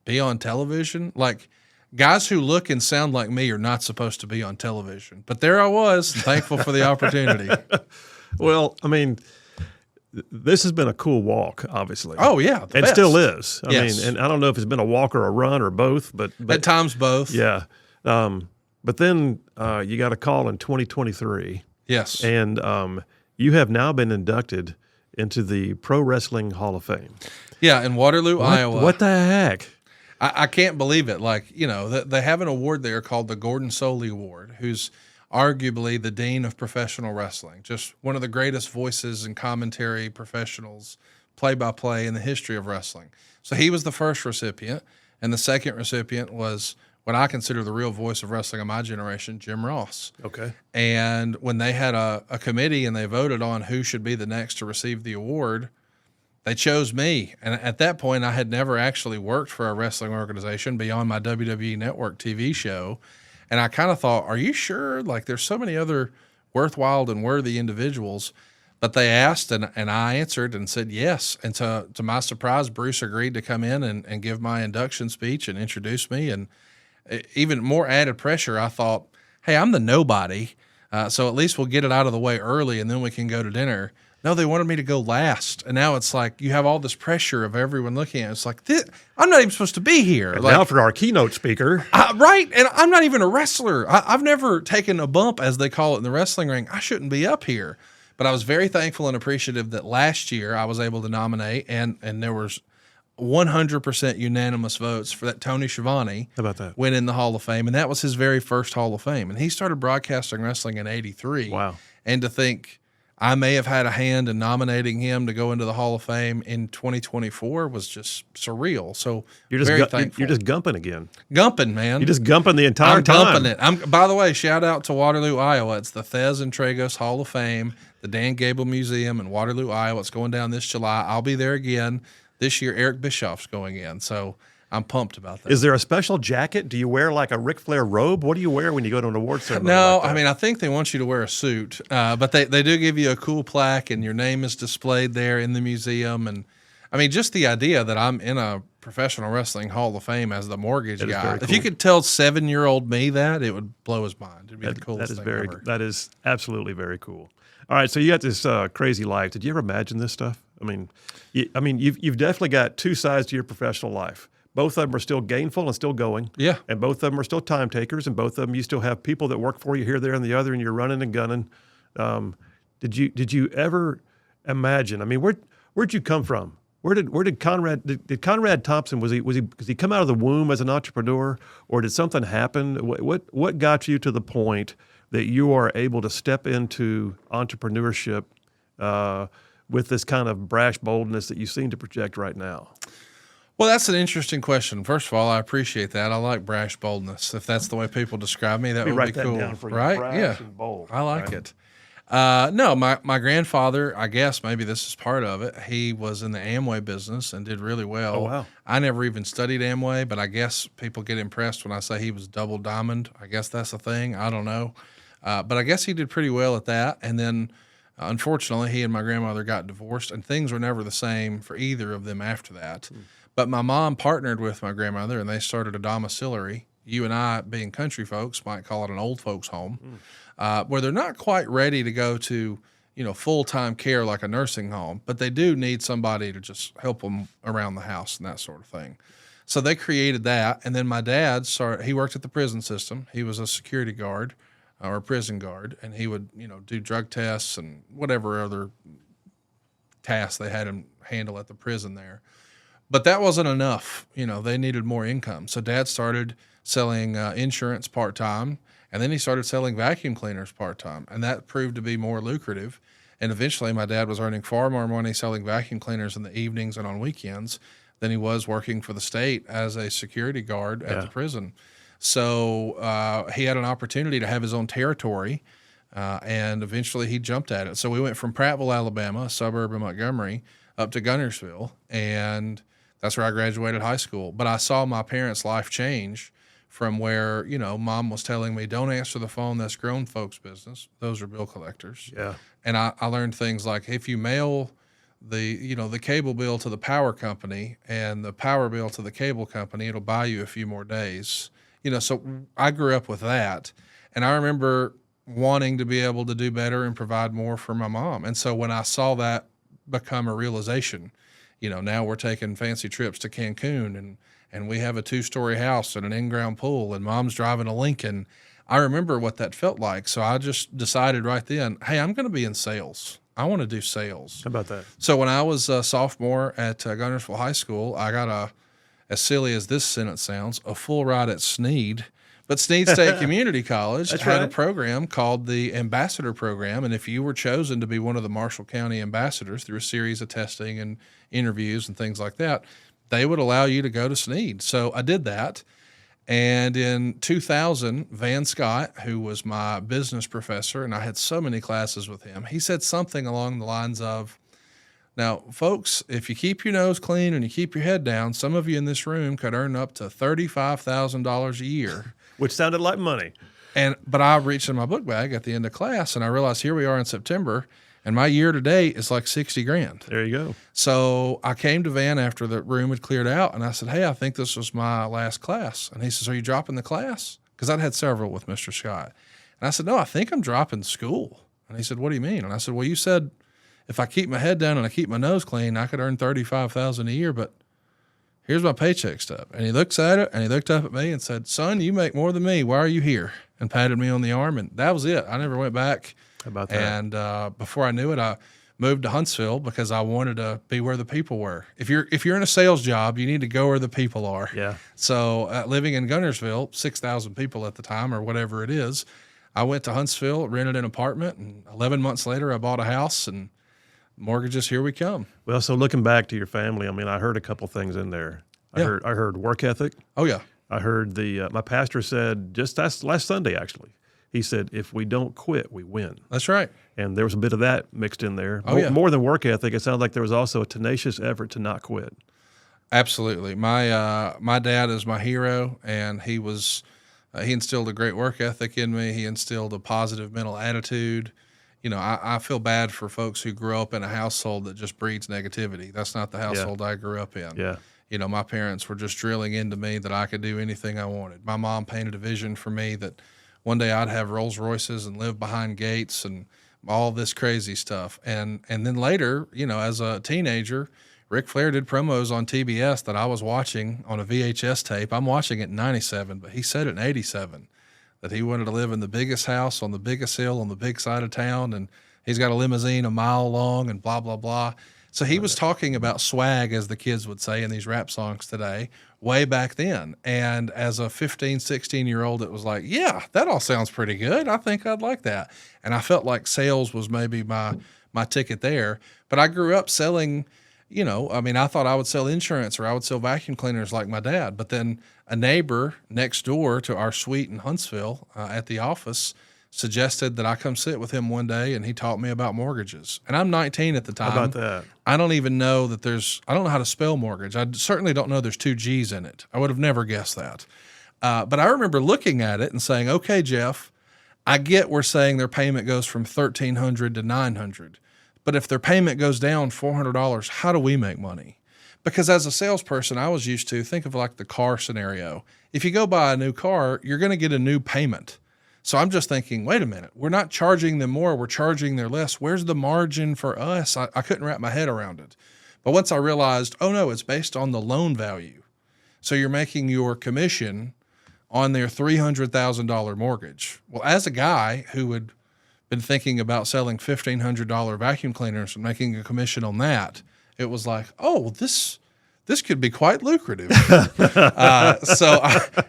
be on television. Like, guys who look and sound like me are not supposed to be on television. But there I was, thankful for the opportunity. Well, I mean, this has been a cool walk, obviously. Oh, yeah. And still is. I Yes. mean, and I don't know if it's been a walk or a run or both, but At times, both. yeah. But then you got a call in 2023. Yes. And you have now been inducted into the Pro Wrestling Hall of Fame. Yeah, in Waterloo, Iowa. What the heck? I can't believe it. Like, you know, they have an award there called the Gordon Soley Award, who's arguably the dean of professional wrestling, just one of the greatest voices and commentary professionals, play-by-play in the history of wrestling. So he was the first recipient, and the second recipient was what I consider the real voice of wrestling of my generation, Jim Ross. Okay. And when they had a committee and they voted on who should be the next to receive the award, they chose me. And at that point, I had never actually worked for a wrestling organization beyond my WWE Network TV show. And I kind of thought, are you sure? Like, there's so many other worthwhile and worthy individuals. But they asked, and I answered and said yes. And to my surprise, Bruce agreed to come in and give my induction speech and introduce me. And even more added pressure, I thought, hey, I'm the nobody, so at least we'll get it out of the way early, and then we can go to dinner. No, they wanted me to go last. And now it's like you have all this pressure of everyone looking at it. It's like, I'm not even supposed to be here. And like, now for our keynote speaker. Right, and I'm not even a wrestler. I've never taken a bump, as they call it in the wrestling ring. I shouldn't be up here. But I was very thankful and appreciative that last year I was able to nominate, and there was 100% unanimous votes for that Tony Schiavone. How about that? Went in the Hall of Fame, and that was his very first Hall of Fame. And he started broadcasting wrestling in '83. Wow. And to think I may have had a hand in nominating him to go into the Hall of Fame in 2024 was just surreal. So You're just very thankful. you're just gumping again. Gumping, man. You're just gumping the entire I'm time. gumping it. By the way, shout out to Waterloo, Iowa. It's the Thez and Tragos Hall of Fame, the Dan Gable Museum in Waterloo, Iowa. It's going down this July. I'll be there again. This year, Eric Bischoff's going in. So I'm pumped about that. Is there a special jacket? Do you wear like a Ric Flair robe? What do you wear when you go to an award ceremony? No, like that? I mean, I think they want you to wear a suit, but they do give you a cool plaque, and your name is displayed there in the museum. And I mean, just the idea that I'm in a professional wrestling Hall of Fame as the mortgage That is guy. very If cool. you could tell 7-year-old me that, it would blow his mind. It'd be the coolest thing ever. That is absolutely very cool. All right, so you got this crazy life. Did you ever imagine this stuff? I mean, you've definitely got two sides to your professional life. Both of them are still gainful and still going. Yeah. And both of them are still time takers, and both of them you still have people that work for you here, there, and the other, and you're running and gunning. Did you ever imagine? I mean, where'd you come from? Where did Conrad Thompson was he come out of the womb as an entrepreneur, or did something happen? What got you to the point that you are able to step into entrepreneurship with this kind of brash boldness that you seem to project right now? Well, that's an interesting question. First of all, I appreciate that. I like brash boldness. If that's the way people describe me, that would write be that cool. down for you. Right? Brash Yeah. and bold. I like Right. it. No, my grandfather, I guess maybe this is part of it. He was in the Amway business and did really well. Oh, wow. I never even studied Amway, but I guess people get impressed when I say he was double diamond. I guess that's a thing. I don't know. But I guess he did pretty well at that. And then, unfortunately, he and my grandmother got divorced, and things were never the same for either of them after that. But my mom partnered with my grandmother, and they started a domiciliary. You and I, being country folks, might call it an old folks' home, where they're not quite ready to go to, full-time care like a nursing home, but they do need somebody to just help them around the house and that sort of thing. So they created that, and then my dad he worked at the prison system. He was a security guard or a prison guard, and he would, do drug tests and whatever other tasks they had him handle at the prison there. But that wasn't enough. They needed more income. So Dad started selling insurance part-time, and then he started selling vacuum cleaners part-time, and that proved to be more lucrative. And eventually my dad was earning far more money selling vacuum cleaners in the evenings and on weekends than he was working for the state as a security guard at the prison. So he had an opportunity to have his own territory, and eventually he jumped at it. So we went from Prattville, Alabama, a suburb of Montgomery, up to Guntersville, and that's where I graduated high school. But I saw my parents' life change from where, mom was telling me, don't answer the phone, that's grown folks' business. Those are bill collectors. Yeah. And I learned things like if you mail the cable bill to the power company and the power bill to the cable company, it'll buy you a few more days. So I grew up with that. And I remember wanting to be able to do better and provide more for my mom. And so when I saw that become a realization, now we're taking fancy trips to Cancun and we have a 2-story house and an in-ground pool and mom's driving a Lincoln. I remember what that felt like. So I just decided right then, hey, I'm going to be in sales. I want to do sales. How about that? So when I was a sophomore at Guntersville High School, I got as silly as this sentence sounds, a full ride at Sneed. But Sneed State Community College had a program called the Ambassador Program. And if you were chosen to be one of the Marshall County ambassadors through a series of testing and interviews and things like that, they would allow you to go to Sneed. So I did that. And in 2000, Van Scott, who was my business professor, and I had so many classes with him, he said something along the lines of, now, folks, if you keep your nose clean and you keep your head down, some of you in this room could earn up to $35,000 a year. Which sounded like money. But I reached in my book bag at the end of class, and I realized here we are in September, and my year to date is like $60,000. There you go. So I came to Van after the room had cleared out, and I said, hey, I think this was my last class. And he says, are you dropping the class? Because I'd had several with Mr. Scott. And I said, no, I think I'm dropping school. And he said, what do you mean? And I said, well, you said if I keep my head down and I keep my nose clean, I could earn $35,000 a year, but here's my paycheck stub. And he looks at it, and he looked up at me and said, son, you make more than me. Why are you here? And patted me on the arm, and that was it. I never went back. How about that? And before I knew it, I moved to Huntsville because I wanted to be where the people were. If you're in a sales job, you need to go where the people are. Yeah. So living in Guntersville, 6,000 people at the time or whatever it is, I went to Huntsville, rented an apartment, and 11 months later, I bought a house, and mortgages, here we come. Well, so looking back to your family, I mean, I heard a couple things in there. I heard work ethic. Oh, yeah. I heard my pastor said just last Sunday, actually, he said, if we don't quit, we win. That's right. And there was a bit of that mixed in there. Oh, yeah. More than work ethic, it sounded like there was also a tenacious effort to not quit. Absolutely. My dad is my hero, and he instilled a great work ethic in me. He instilled a positive mental attitude. I feel bad for folks who grew up in a household that just breeds negativity. That's not the household I grew up in. Yeah. My parents were just drilling into me that I could do anything I wanted. My mom painted a vision for me that one day I'd have Rolls Royces and live behind gates and all this crazy stuff. And then later, as a teenager, Ric Flair did promos on TBS that I was watching on a VHS tape. I'm watching it in 97, but he said it in 87 that he wanted to live in the biggest house on the biggest hill on the big side of town. And he's got a limousine a mile long and blah, blah, blah. So he was talking about swag, as the kids would say in these rap songs today, way back then. And as a 15, 16-year-old, it was like, yeah, that all sounds pretty good. I think I'd like that. And I felt like sales was maybe my ticket there. But I grew up selling, I thought I would sell insurance or I would sell vacuum cleaners like my dad. But then a neighbor next door to our suite in Huntsville at the office suggested that I come sit with him one day, and he taught me about mortgages. And I'm 19 at the time. How about that? I don't even know that I don't know how to spell mortgage. I certainly don't know there's 2 G's in it. I would have never guessed that. But I remember looking at it and saying, okay, Jeff, I get we're saying their payment goes from $1,300 to $900. But if their payment goes down $400, how do we make money? Because as a salesperson, I was used to, think of like the car scenario. If you go buy a new car, you're going to get a new payment. So I'm just thinking, wait a minute, we're not charging them more, we're charging them less. Where's the margin for us? I couldn't wrap my head around it. But once I realized, oh no, it's based on the loan value. So you're making your commission on their $300,000 mortgage. Well, as a guy who had been thinking about selling $1,500 vacuum cleaners and making a commission on that, it was like, oh, this could be quite lucrative. So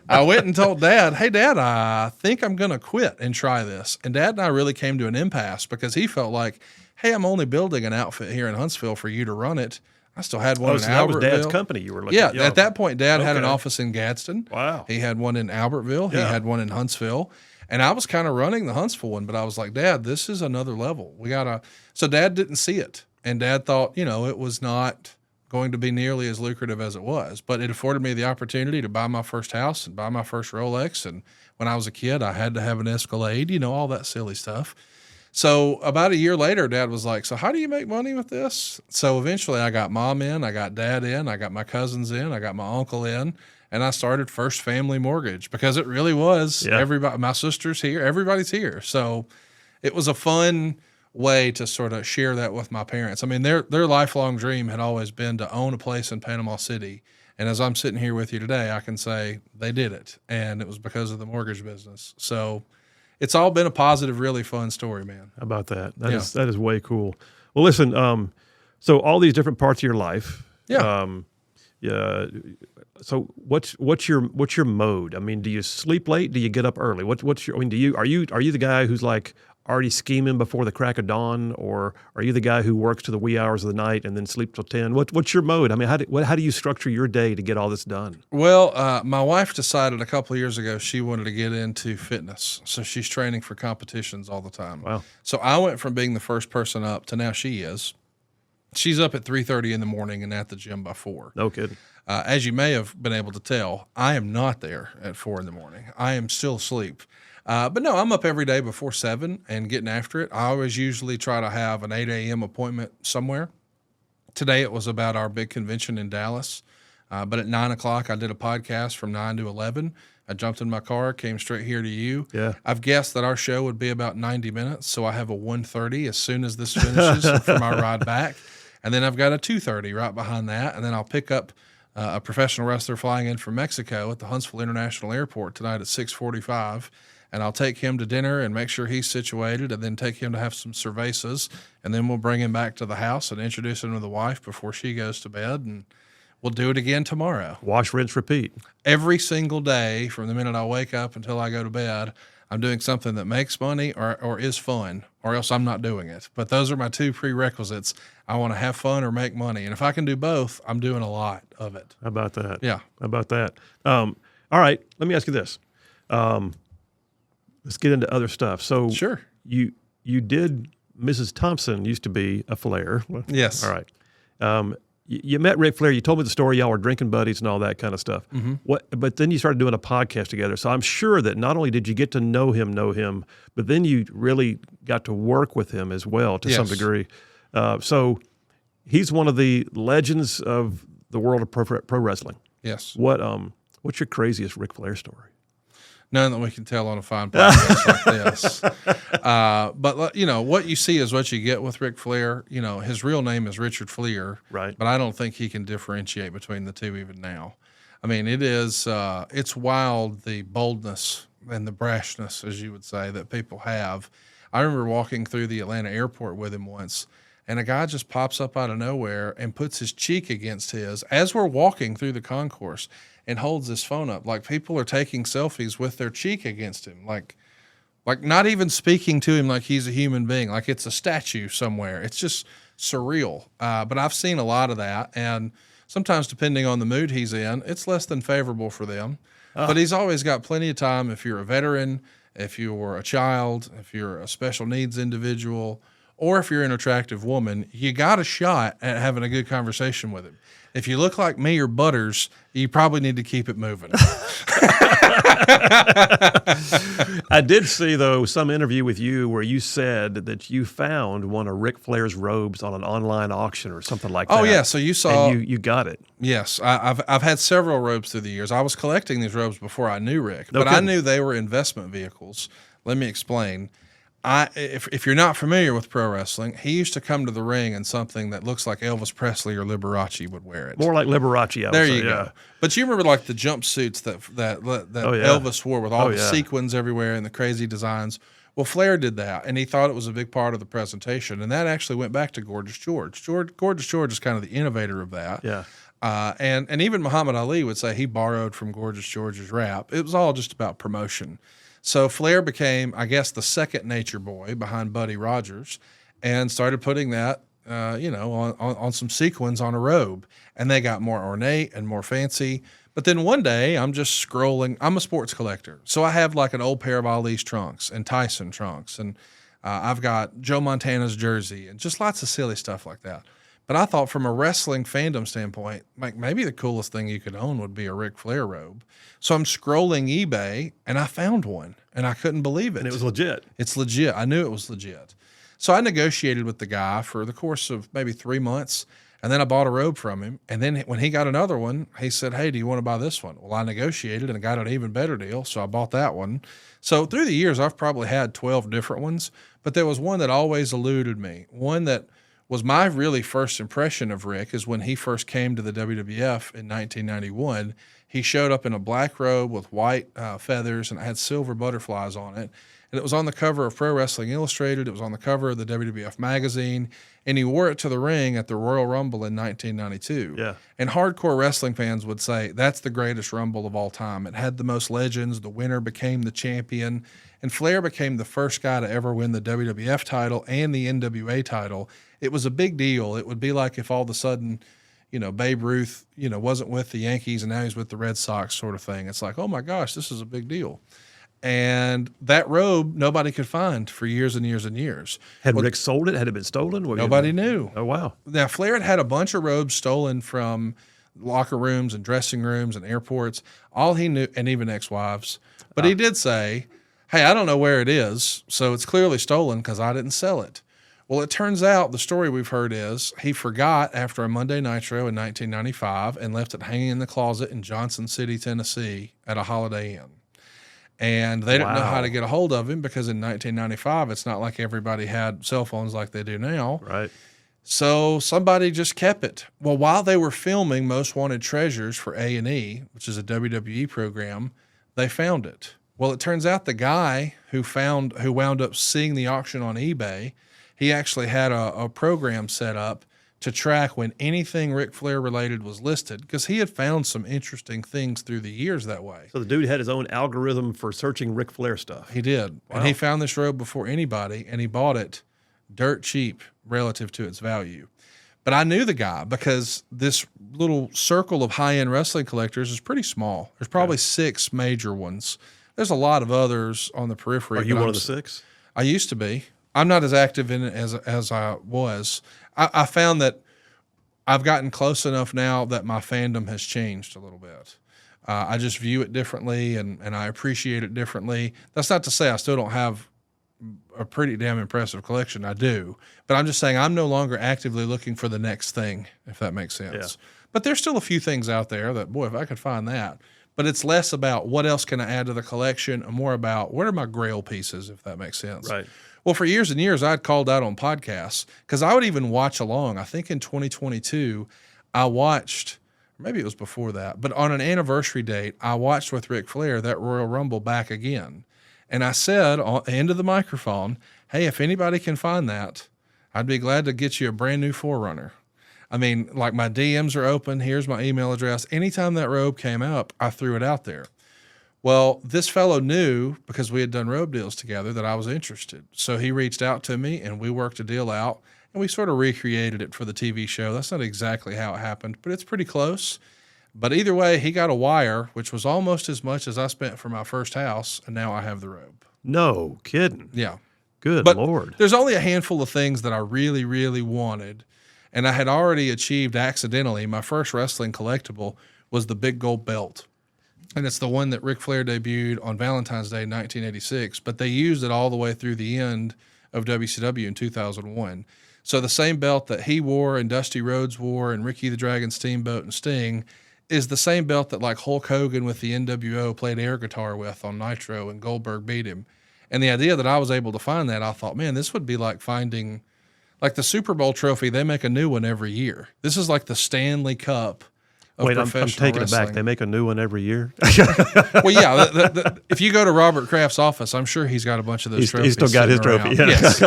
I went and told Dad, hey, Dad, I think I'm going to quit and try this. And Dad and I really came to an impasse because he felt like, hey, I'm only building an outfit here in Huntsville for you to run it. I still had one in so that was Albertville. Dad's company you were looking at. Yeah, at that point, Dad had an Okay. office in Gadsden. Wow. He had one in Albertville. Yeah. He had one in Huntsville. And I was kind of running the Huntsville one, but I was like, Dad, this is another level. So Dad didn't see it. And Dad thought, it was not going to be nearly as lucrative as it was. But it afforded me the opportunity to buy my first house and buy my first Rolex. And when I was a kid, I had to have an Escalade, all that silly stuff. So about a year later, Dad was like, so how do you make money with this? So eventually I got Mom in, I got Dad in, I got my cousins in, I got my uncle in, and I started First Family Mortgage because it really was everybody, my sister's here, everybody's here. So it was a fun way to sort of share that with my parents. I mean, their lifelong dream had always been to own a place in Panama City. And as I'm sitting here with you today, I can say they did it. And it was because of the mortgage business. So it's all been a positive, really fun story, man. How about that? That is way cool. Well, listen, so all these different parts of your life. Yeah. So what's your mode? I mean, do you sleep late? Do you get up early? Are you the guy who's like already scheming before the crack of dawn, or are you the guy who works to the wee hours of the night and then sleeps till 10? What's your mode? I mean, how do you structure your day to get all this done? Well, my wife decided a couple of years ago she wanted to get into fitness, so she's training for competitions all the time. Wow. So I went from being the first person up to now she is. She's up at 3:30 in the morning and at the gym by 4. No kidding. As you may have been able to tell, I am not there at 4 in the morning. I am still asleep. But no, I'm up every day before 7 and getting after it. I always usually try to have an 8 a.m. appointment somewhere. Today it was about our big convention in Dallas. But at 9 o'clock, I did a podcast from 9 to 11. I jumped in my car, came straight here to you. Yeah. I've guessed that our show would be about 90 minutes, so I have a 1:30 as soon as this finishes for my ride back. And then I've got a 2:30 right behind that, and then I'll pick up a professional wrestler flying in from Mexico at the Huntsville International Airport tonight at 6:45, and I'll take him to dinner and make sure he's situated, and then take him to have some cervezas, and then we'll bring him back to the house and introduce him to the wife before she goes to bed, and we'll do it again tomorrow. Wash, rinse, repeat. Every single day from the minute I wake up until I go to bed, I'm doing something that makes money or is fun, or else I'm not doing it. But those are my two prerequisites. I want to have fun or make money. And if I can do both, I'm doing a lot of it. How about that? Yeah. How about that? All right. Let me ask you this. Let's get into other stuff. So Sure. you did, Mrs. Thompson used to be a Flair. Yes. All right. You met Ric Flair. You told me the story. Y'all were drinking buddies and all that kind of stuff. Mm-hmm. But then you started doing a podcast together. So I'm sure that not only did you get to know him, but then you really got to work with him as well to some Yes. degree. So he's one of the legends of the world of pro wrestling. Yes. What's your craziest Ric Flair story? None that we can tell on a fine podcast like this. But what you see is what you get with Ric Flair. His real name is Richard Fleer. Right. But I don't think he can differentiate between the two even now. I mean, it's wild, the boldness and the brashness, as you would say, that people have. I remember walking through the Atlanta airport with him once, and a guy just pops up out of nowhere and puts his cheek against his as we're walking through the concourse and holds his phone up. Like people are taking selfies with their cheek against him, like not even speaking to him like he's a human being, like it's a statue somewhere. It's just surreal. But I've seen a lot of that, and sometimes depending on the mood he's in, it's less than favorable for them. But he's always got plenty of time if you're a veteran, if you're a child, if you're a special needs individual, or if you're an attractive woman, you got a shot at having a good conversation with him. If you look like me or Butters, you probably need to keep it moving. I did see, though, some interview with you where you said that you found one of Ric Flair's robes on an online auction or something like that. Oh, yeah. So you saw. And you got it. Yes. I've had several robes through the years. I was collecting these robes before I knew Rick, No but I kidding. knew they were investment vehicles. Let me explain. If you're not familiar with pro wrestling, he used to come to the ring in something that looks like Elvis Presley or Liberace would wear it. More like Liberace, I would There say, you go. yeah. But you remember like the jumpsuits that Oh, yeah. Elvis wore with all Oh, the yeah. sequins everywhere and the crazy designs. Well, Flair did that, and he thought it was a big part of the presentation, and that actually went back to Gorgeous George. Gorgeous George is kind of the innovator of that. Yeah. And even Muhammad Ali would say he borrowed from Gorgeous George's rap. It was all just about promotion. So Flair became, I guess, the second nature boy behind Buddy Rogers. and started putting that, on some sequins on a robe. And they got more ornate and more fancy. But then one day I'm just scrolling. I'm a sports collector. So I have like an old pair of Ali's trunks and Tyson trunks. And I've got Joe Montana's jersey and just lots of silly stuff like that. But I thought from a wrestling fandom standpoint, like maybe the coolest thing you could own would be a Ric Flair robe. So I'm scrolling eBay and I found one and I couldn't believe it. And it was legit. It's legit. I knew it was legit. So I negotiated with the guy for the course of maybe 3 months. And then I bought a robe from him. And then when he got another one, he said, hey, do you want to buy this one? Well, I negotiated and I got an even better deal. So I bought that one. So through the years, I've probably had 12 different ones, but there was one that always eluded me. One that was my really first impression of Rick is when he first came to the WWF in 1991. He showed up in a black robe with white feathers and it had silver butterflies on it. And it was on the cover of Pro Wrestling Illustrated. It was on the cover of the WWF magazine. And he wore it to the ring at the Royal Rumble in 1992. Yeah. And hardcore wrestling fans would say that's the greatest Rumble of all time. It had the most legends. The winner became the champion. And Flair became the first guy to ever win the WWF title and the NWA title. It was a big deal. It would be like if all of a sudden, Babe Ruth, wasn't with the Yankees and now he's with the Red Sox sort of thing. It's like, oh my gosh, this is a big deal. And that robe, nobody could find for years and years and years. Had Rick sold it? Had it been stolen? Nobody knew. Oh, wow. Now, Flair had a bunch of robes stolen from locker rooms and dressing rooms and airports. All he knew, and even ex-wives. But he did say, hey, I don't know where it is, so it's clearly stolen because I didn't sell it. Well, it turns out the story we've heard is he forgot after a Monday Nitro in 1995 and left it hanging in the closet in Johnson City, Tennessee at a Holiday Inn. And they didn't know how to get a hold of him because in 1995, it's not like everybody had cell phones like they do now. Right. So somebody just kept it. Well, while they were filming Most Wanted Treasures for A&E, which is a WWE program, they found it. Well, it turns out the guy who wound up seeing the auction on eBay, he actually had a program set up to track when anything Ric Flair related was listed because he had found some interesting things through the years that way. So the dude had his own algorithm for searching Ric Flair stuff. He did. Wow. And he found this robe before anybody, and he bought it dirt cheap relative to its value. But I knew the guy because this little circle of high-end wrestling collectors is pretty small. There's probably 6 major ones. There's a lot of others on the periphery. Are you one of the 6? I used to be. I'm not as active in it as I was. I found that I've gotten close enough now that my fandom has changed a little bit. I just view it differently and I appreciate it differently. That's not to say I still don't have a pretty damn impressive collection. I do. But I'm just saying I'm no longer actively looking for the next thing, if that makes sense. Yeah. But there's still a few things out there that, boy, if I could find that. But it's less about what else can I add to the collection and more about what are my grail pieces, if that makes sense. Right. Well, for years and years, I'd called out on podcasts because I would even watch along. I think in 2022, I watched, maybe it was before that, but on an anniversary date, I watched with Ric Flair that Royal Rumble back again. And I said into the microphone, hey, if anybody can find that, I'd be glad to get you a brand new Forerunner. I mean, like my DMs are open. Here's my email address. Anytime that robe came up, I threw it out there. Well, this fellow knew because we had done robe deals together that I was interested. So he reached out to me and we worked a deal out and we sort of recreated it for the TV show. That's not exactly how it happened, but it's pretty close. But either way, he got a wire, which was almost as much as I spent for my first house. And now I have the robe. No kidding. Yeah. Good but Lord. There's only a handful of things that I really, really wanted. And I had already achieved accidentally. My first wrestling collectible was the big gold belt. And it's the one that Ric Flair debuted on Valentine's Day, 1986, but they used it all the way through the end of WCW in 2001. So the same belt that he wore and Dusty Rhodes wore and Ricky the Dragon Steamboat and Sting is the same belt that like Hulk Hogan with the NWO played air guitar with on Nitro and Goldberg beat him. And the idea that I was able to find that, I thought, man, this would be like finding, like the Super Bowl trophy, they make a new one every year. This is like the Stanley Cup. Wait, I'm taking it back. They make a new one every year? Well, yeah. If you go to Robert Kraft's office, I'm sure he's got a bunch of those trophies. He's still got his trophy. Yeah. Yes.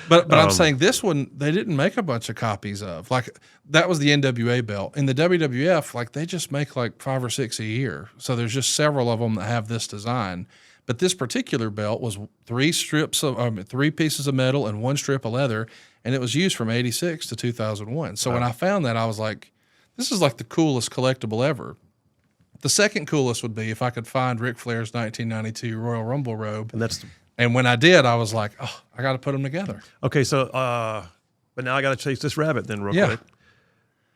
But I'm saying this one, they didn't make a bunch of copies of. Like, that was the NWA belt. In the WWF, like, they just make like 5 or 6 a year. So there's just several of them that have this design. But this particular belt was 3 pieces of metal and 1 strip of leather, and it was used from 86 to 2001. So when I found that, I was like, this is like the coolest collectible ever. The second coolest would be if I could find Ric Flair's 1992 Royal Rumble robe. And when I did, I was like, oh, I got to put them together. Okay, so, but now I got to chase this rabbit then real quick.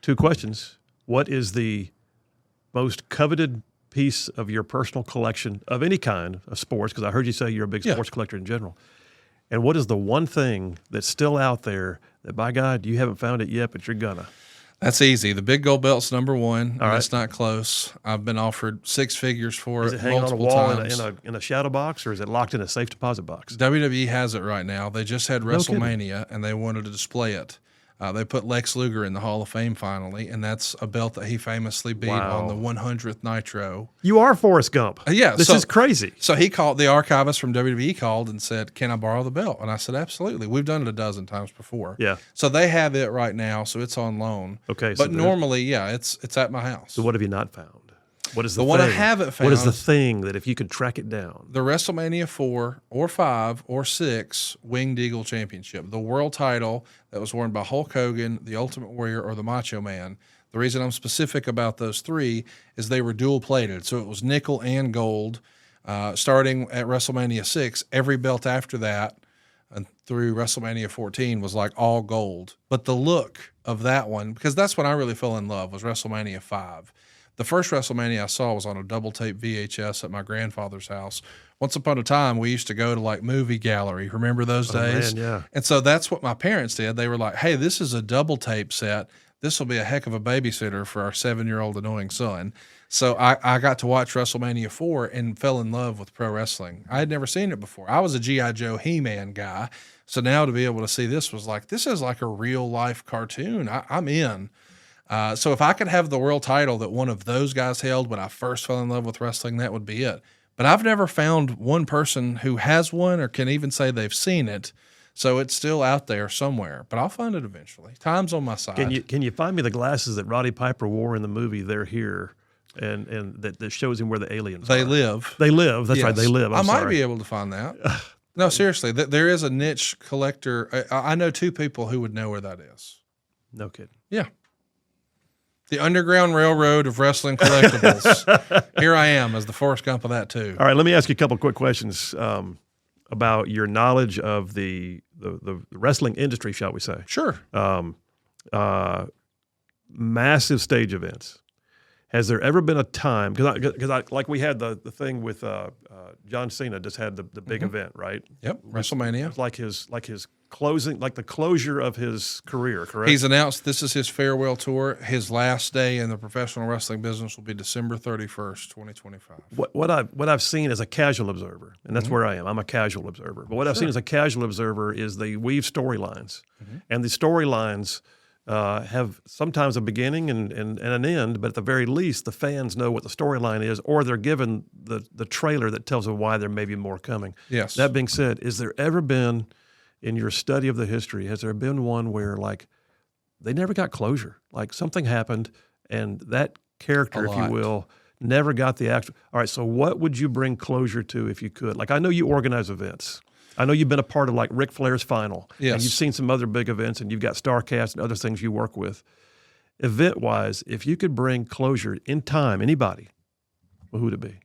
2 questions. What is the most coveted piece of your personal collection of any kind of sports? Because I heard you say you're a big sports collector in general. And what is the one thing that's still out there that, by God, you haven't found it yet, but you're gonna? That's easy. The big gold belt's number one. All right. That's not close. I've been offered 6 figures for Is it it hanging on a multiple wall times. in a shadow box, or is it locked in a safe deposit box? WWE has it right now. They just had No kidding. WrestleMania, and they wanted to display it. They put Lex Luger in the Hall of Fame finally, and that's a belt that he famously beat on the 100th Nitro. You are Forrest Gump. Yeah. This is crazy. So he called, the archivist from WWE called and said, can I borrow the belt? And I said, absolutely. We've done it a dozen times before. Yeah. So they have it right now, so it's on loan. Okay. But normally, it's at my house. So what have you not found? What is the one I thing? haven't found? What is the thing that if you could track it down? The WrestleMania 4 or 5 or 6 Winged Eagle Championship, the world title that was worn by Hulk Hogan, the Ultimate Warrior, or the Macho Man. The reason I'm specific about those 3 is they were dual plated, so it was nickel and gold. Starting at WrestleMania 6, every belt after that and through WrestleMania 14 was like all gold. But the look of that one, because that's when I really fell in love, was WrestleMania 5. The first WrestleMania I saw was on a double tape VHS at my grandfather's house. Once upon a time, we used to go to like movie gallery. Remember those days? Man, yeah. And so that's what my parents did. They were like, hey, this is a double tape set. This will be a heck of a babysitter for our 7-year-old annoying son. So I got to watch WrestleMania 4 and fell in love with pro wrestling. I had never seen it before. I was a G.I. Joe He-Man guy. So now to be able to see this was like, this is like a real life cartoon. I'm in. So if I could have the world title that one of those guys held when I first fell in love with wrestling, that would be it. But I've never found one person who has one or can even say they've seen it. So it's still out there somewhere, but I'll find it eventually. Time's on my side. Can you find me the glasses that Roddy Piper wore in the movie They're Here, and that shows him where the aliens They are? live. They live. That's Yes. right. They live. I might sorry. be able to find that. No, seriously, there is a niche collector. I know 2 people who would know where that is. No kidding. Yeah. The Underground Railroad of Wrestling Collectibles. Here I am as the Forrest Gump of that too. All right, let me ask you a couple quick questions about your knowledge of the wrestling industry, shall we say? Sure. Massive stage events. Has there ever been a time, because I like we had the thing with John Cena just had the big event, right? Yep. WrestleMania. It's like his closing, like the closure of his career, correct? He's announced this is his farewell tour. His last day in the professional wrestling business will be December 31st, 2025. What I've seen as a casual observer, and that's where I am. I'm a casual observer. But what I've seen as a casual observer is they weave storylines, and the storylines have sometimes a beginning and an end, but at the very least, the fans know what the storyline is, or they're given the trailer that tells them why there may be more coming. Yes. That being said, is there ever been, in your study of the history, has there been one where like they never got closure? Like something happened and that character, if you will, never got the actual. All right, so what would you bring closure to if you could? Like I know you organize events. I know you've been a part of like Ric Flair's final. Yes. And you've seen some other big events and you've got Starrcast and other things you work with. Event-wise, if you could bring closure in time, anybody, who would it be?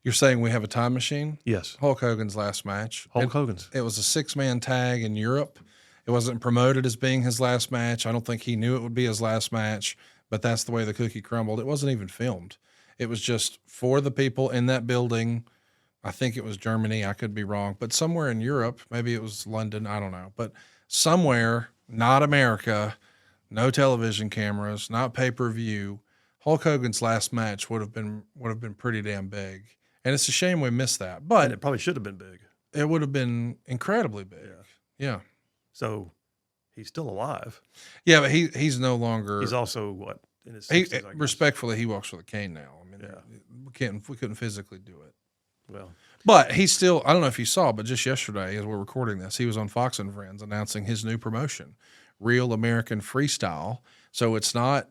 You're saying we have a time machine? Yes. Hulk Hogan's last match. Hulk Hogan's. It was a 6-man tag in Europe. It wasn't promoted as being his last match. I don't think he knew it would be his last match, but that's the way the cookie crumbled. It wasn't even filmed. It was just for the people in that building. I think it was Germany. I could be wrong, but somewhere in Europe, maybe it was London. I don't know, but somewhere, not America, no television cameras, not pay-per-view. Hulk Hogan's last match would have been pretty damn big. And it's a shame we missed that, but And it probably should have been big. it would have been incredibly big. Yeah. So he's still alive. Yeah, but he's no longer. He's also what, in his 60s, I guess. Respectfully, he walks with a cane now. I mean, Yeah. we couldn't physically do it. Well, But he's still. I don't know if you saw, but just yesterday, as we're recording this, he was on Fox and Friends announcing his new promotion, Real American Freestyle. So it's not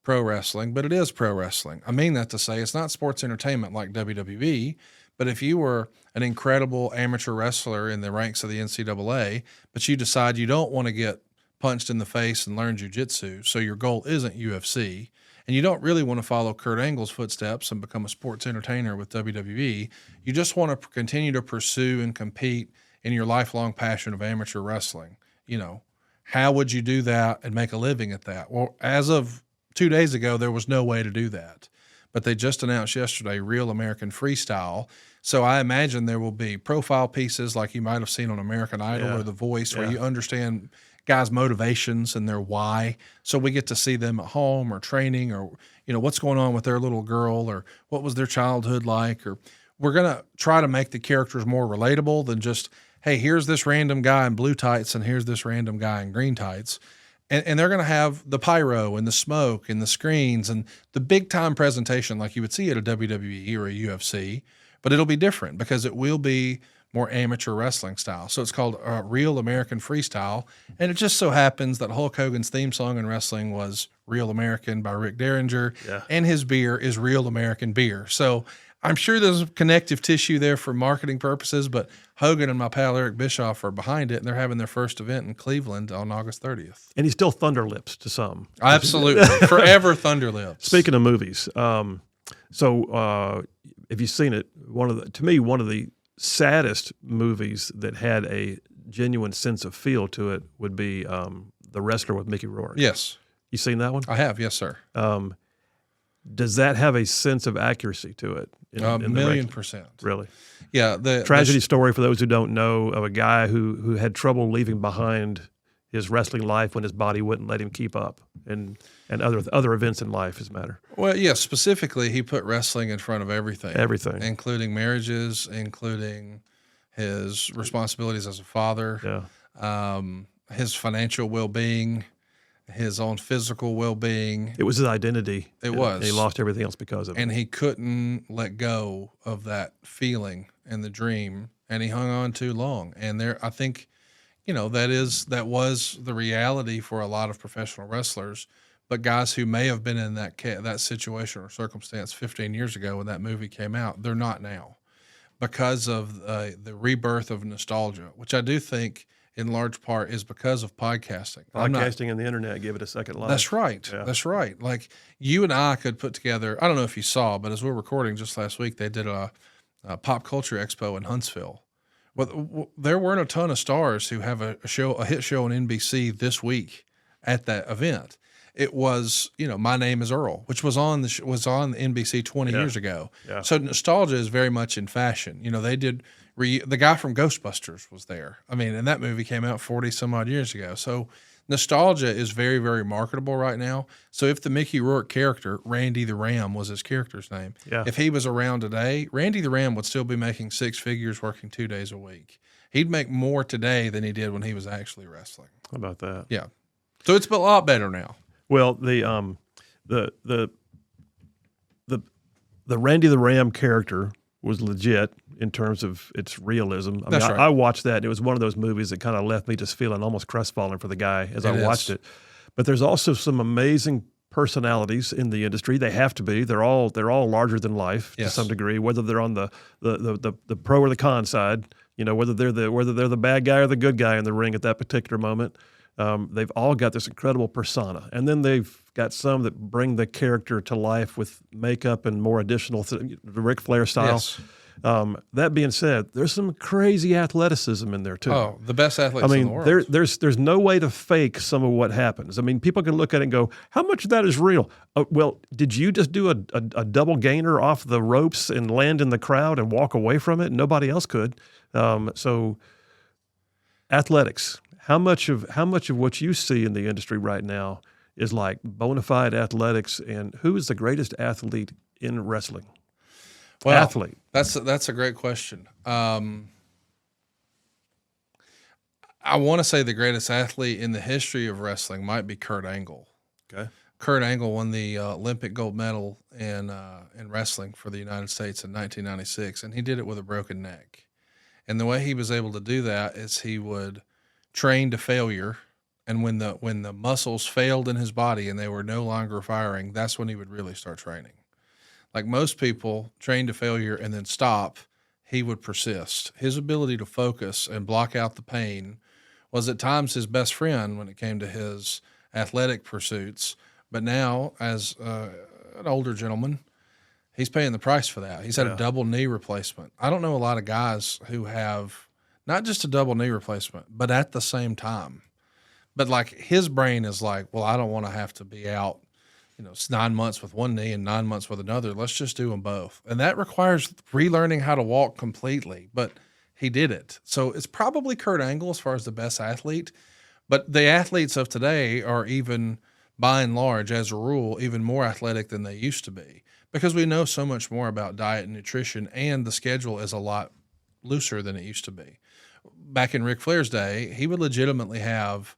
pro wrestling, but it is pro wrestling. I mean that to say it's not sports entertainment like WWE, but if you were an incredible amateur wrestler in the ranks of the NCAA, but you decide you don't want to get punched in the face and learn jiu-jitsu. So your goal isn't UFC. And you don't really want to follow Kurt Angle's footsteps and become a sports entertainer with WWE. You just want to continue to pursue and compete in your lifelong passion of amateur wrestling. You know, how would you do that and make a living at that? Well, as of 2 days ago, there was no way to do that. But they just announced yesterday Real American Freestyle. So I imagine there will be profile pieces like you might have seen on American Idol or The Voice, where you understand guys' motivations and their why. So we get to see them at home or training, or, you know, what's going on with their little girl, or what was their childhood like. Or we're going to try to make the characters more relatable than just, hey, here's this random guy in blue tights and here's this random guy in green tights. And they're going to have the pyro and the smoke and the screens and the big time presentation like you would see at a WWE or a UFC, but it'll be different because it will be more amateur wrestling style. So it's called Real American Freestyle. And it just so happens that Hulk Hogan's theme song in wrestling was Real American by Rick Derringer, and his beer is Real American Beer. So I'm sure there's connective tissue there for marketing purposes, but Hogan and my pal Eric Bischoff are behind it, and they're having their first event in Cleveland on August 30th. And he's still Thunder Lips to some. Absolutely. Forever Thunder Lips. Speaking of movies, if you've seen it, to me, one of the saddest movies that had a genuine sense of feel to it would be The Wrestler with Mickey Rourke. Yes. You seen that one? I have, yes, sir. Does that have a sense of accuracy to it? In A million percent. Really? Yeah. Tragedy story, for those who don't know, of a guy who had trouble leaving behind his wrestling life when his body wouldn't let him keep up, and other events in life, as a matter. Well, yeah, specifically, he put wrestling in front of everything. Everything. Including marriages, including his responsibilities as a father, his financial well-being, his own physical well-being. It was his identity. It was. And he lost everything else because of it. And he couldn't let go of that feeling and the dream, and he hung on too long. And I think, you know, that was the reality for a lot of professional wrestlers. But guys who may have been in that situation or circumstance 15 years ago when that movie came out, they're not now because of the rebirth of nostalgia, which I do think in large part is because of podcasting. Podcasting and the internet give it a second life. That's right. Yeah. That's right. Like you and I could put together, I don't know if you saw, but as we're recording just last week, they did a pop culture expo in Huntsville. Well, there weren't a ton of stars who have a hit show on NBC this week at that event. It was, you know, My Name is Earl, which was on NBC 20 years ago. Yeah. So nostalgia is very much in fashion. You know, they did the guy from Ghostbusters was there. I mean, and that movie came out 40 some odd years ago. So nostalgia is very, very marketable right now. So if the Mickey Rourke character, Randy the Ram was his character's name, if he was around today, Randy the Ram would still be making 6 figures working 2 days a week. He'd make more today than he did when he was actually wrestling. How about that? Yeah. So it's a lot better now. Well, the Randy the Ram character was legit in terms of its realism. I mean, right. I watched that. And it was one of those movies that kind of left me just feeling almost crestfallen for the guy as I watched it. But there's also some amazing personalities in the industry. They have to be. They're all larger than life to some degree, whether they're on the pro or the con side. You know, whether they're the bad guy or the good guy in the ring at that particular moment. They've all got this incredible persona, and then they've got some that bring the character to life with makeup and more additional, the Ric Flair style. Yes. That being said, there's some crazy athleticism in there too. Oh, the best athletes in the world. There's no way to fake some of what happens. I mean, people can look at it and go, "How much of that is real?" Well, did you just do a double gainer off the ropes and land in the crowd and walk away from it? Nobody else could. So, athletics. How much of what you see in the industry right now is like bona fide athletics, and who is the greatest athlete in wrestling? Well, athlete. That's a great question. I want to say the greatest athlete in the history of wrestling might be Kurt Angle. Okay. Kurt Angle won the Olympic gold medal in wrestling for the United States in 1996, and he did it with a broken neck. And the way he was able to do that is he would train to failure, and when the muscles failed in his body and they were no longer firing, that's when he would really start training. Like most people train to failure and then stop, he would persist. His ability to focus and block out the pain was at times his best friend when it came to his athletic pursuits. But now, as an older gentleman, he's paying the price for that. He's had a double knee replacement. I don't know a lot of guys who have not just a double knee replacement, but at the same time. But like his brain is like, well, I don't want to have to be out, it's 9 months with one knee and 9 months with another. Let's just do them both. And that requires relearning how to walk completely, but he did it. So it's probably Kurt Angle as far as the best athlete, but the athletes of today are even, by and large, as a rule, even more athletic than they used to be because we know so much more about diet and nutrition, and the schedule is a lot looser than it used to be. Back in Ric Flair's day, he would legitimately have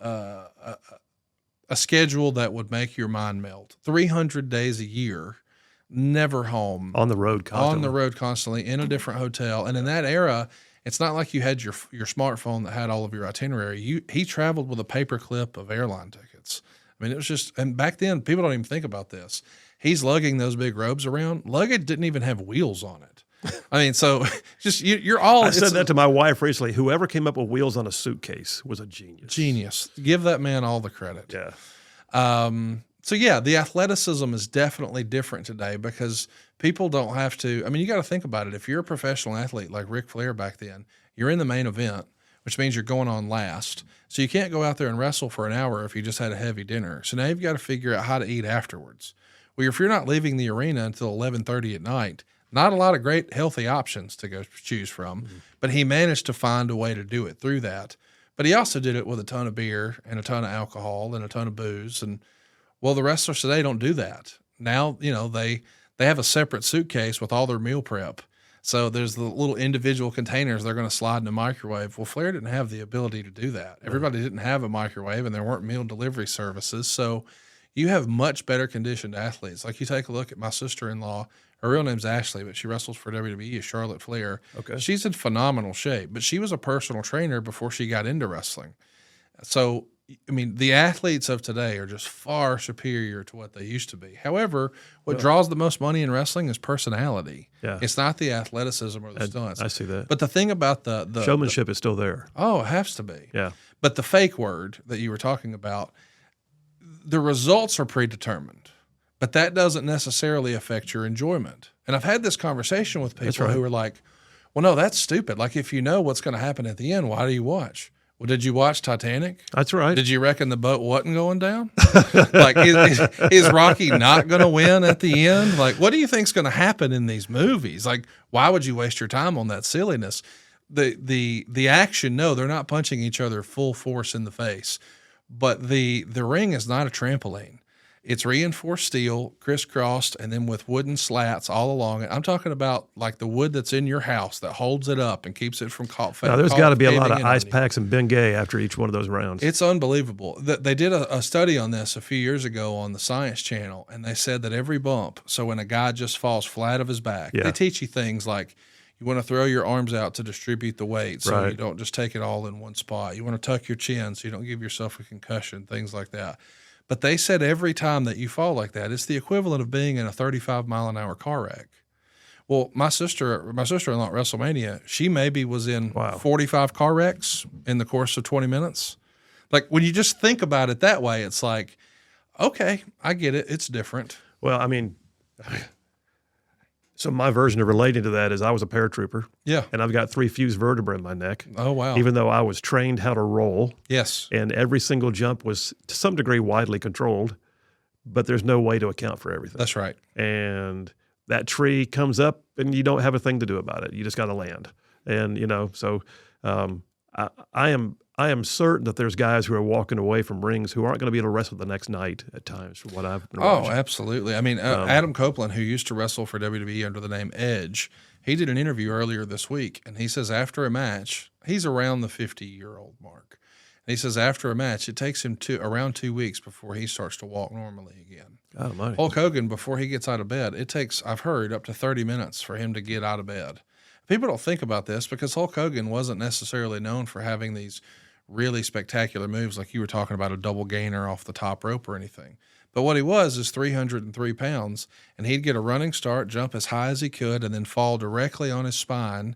a schedule that would make your mind melt. 300 days a year, never home. On the road constantly. In a different hotel. And in that era, it's not like you had your smartphone that had all of your itinerary. He traveled with a paper clip of airline tickets. I mean, it was just, and back then, people don't even think about this. He's lugging those big robes around. Luggage didn't even have wheels on it. I mean, so just you're all. I said that to my wife recently. Whoever came up with wheels on a suitcase was a genius. Genius. Give that man all the credit. Yeah. So yeah, the athleticism is definitely different today because people don't have to. I mean, you got to think about it. If you're a professional athlete like Ric Flair back then, you're in the main event, which means you're going on last. So you can't go out there and wrestle for an hour if you just had a heavy dinner. So now you've got to figure out how to eat afterwards. Well, if you're not leaving the arena until 11:30 at night. Not a lot of great healthy options to go choose from, but he managed to find a way to do it through that. But he also did it with a ton of beer and a ton of alcohol and a ton of booze. And well, the wrestlers today don't do that. Now, they have a separate suitcase with all their meal prep. So there's the little individual containers they're going to slide in the microwave. Well, Flair didn't have the ability to do that. Everybody didn't have a microwave, and there weren't meal delivery services. So you have much better conditioned athletes. Like you take a look at my sister-in-law. Her real name's Ashley, but she wrestles for WWE as Charlotte Flair. Okay. She's in phenomenal shape, but she was a personal trainer before she got into wrestling. So, I mean, the athletes of today are just far superior to what they used to be. However, what draws the most money in wrestling is personality. Yeah. It's not the athleticism or the stunts. I see that. But the thing about the showmanship is still there. Oh, it has to be. Yeah. But the fake word that you were talking about, the results are predetermined. But that doesn't necessarily affect your enjoyment. And I've had this conversation with people who are like, well, no, that's stupid. Like, if you know what's going to happen at the end, why do you watch? Well, did you watch Titanic? That's right. Did you reckon the boat wasn't going down? Like, is Rocky not going to win at the end? Like, what do you think's going to happen in these movies? Like, why would you waste your time on that silliness? The action, no, they're not punching each other full force in the face. But the ring is not a trampoline. It's reinforced steel, crisscrossed, and then with wooden slats all along it. I'm talking about like the wood that's in your house that holds it up and keeps it from caught. Now, there's got to be a lot of ice packs and Bengay after each one of those rounds. It's unbelievable. They did a study on this a few years ago on the Science Channel, and they said that every bump, so when a guy just falls flat of his back, they teach you things like you want to throw your arms out to distribute the weight so you don't just take it all in one spot. You want to tuck your chin so you don't give yourself a concussion, things like that. But they said every time that you fall like that, it's the equivalent of being in a 35-mile-an-hour car wreck. Well, my sister-in-law at WrestleMania, she maybe was in 45 car wrecks in the course of 20 minutes. Like, when you just think about it that way, it's like, okay, I get it. It's different. Well, I mean, so my version of relating to that is I was a paratrooper. Yeah. And I've got 3 fused vertebrae in my neck. Oh, wow. Even though I was trained how to roll. Yes. And every single jump was to some degree widely controlled, but there's no way to account for everything. That's right. And that tree comes up and you don't have a thing to do about it. You just got to land. And, so I am certain that there's guys who are walking away from rings who aren't going to be able to wrestle the next night at times from what I've been watching. Oh, absolutely. I mean, Adam Copeland, who used to wrestle for WWE under the name Edge, he did an interview earlier this week, and he says after a match, he's around the 50-year-old mark. And he says after a match, it takes him around 2 weeks before he starts to walk normally again. God almighty. Hulk Hogan, before he gets out of bed, it takes, I've heard, up to 30 minutes for him to get out of bed. People don't think about this because Hulk Hogan wasn't necessarily known for having these really spectacular moves like you were talking about, a double gainer off the top rope or anything. But what he was is 303 pounds, and he'd get a running start, jump as high as he could, and then fall directly on his spine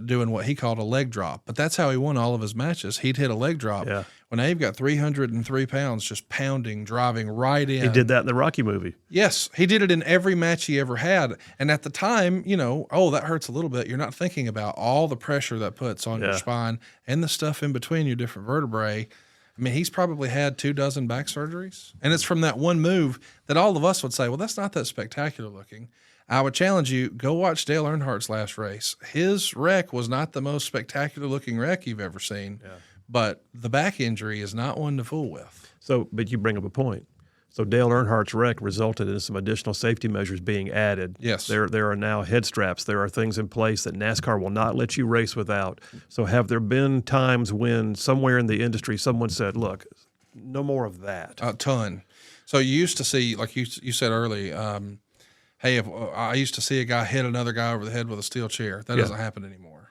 doing what he called a leg drop. But that's how he won all of his matches. He'd hit a leg drop. Yeah. When Abe got 303 pounds, just pounding, driving right in. He did that in the Rocky movie. Yes, he did it in every match he ever had. And at the time, that hurts a little bit. You're not thinking about all the pressure that puts on your spine and the stuff in between your different vertebrae. I mean, he's probably had 24 back surgeries. And it's from that one move that all of us would say, well, that's not that spectacular looking. I would challenge you, go watch Dale Earnhardt's last race. His wreck was not the most spectacular looking wreck you've ever seen. Yeah. But the back injury is not one to fool with. So, but you bring up a point. So Dale Earnhardt's wreck resulted in some additional safety measures being added. Yes. There are now head straps. There are things in place that NASCAR will not let you race without. So have there been times when somewhere in the industry someone said, look, no more of that? A ton. So you used to see, like you said early, hey, if I used to see a guy hit another guy over the head with a steel chair. That doesn't happen anymore.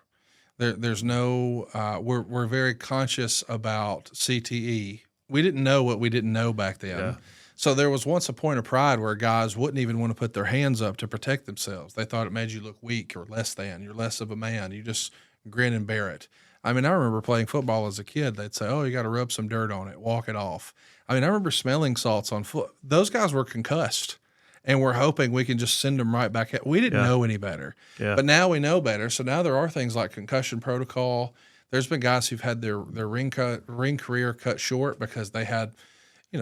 There's no. We're very conscious about CTE. We didn't know what we didn't know back then. Yeah. So there was once a point of pride where guys wouldn't even want to put their hands up to protect themselves. They thought it made you look weak or less than. You're less of a man. You just grin and bear it. I mean, I remember playing football as a kid. They'd say, oh, you got to rub some dirt on it, walk it off. I mean, I remember smelling salts on foot. Those guys were concussed. And we're hoping we can just send them right back. We didn't know any better, but now we know better. So now there are things like concussion protocol. There's been guys who've had their ring career cut short because they had,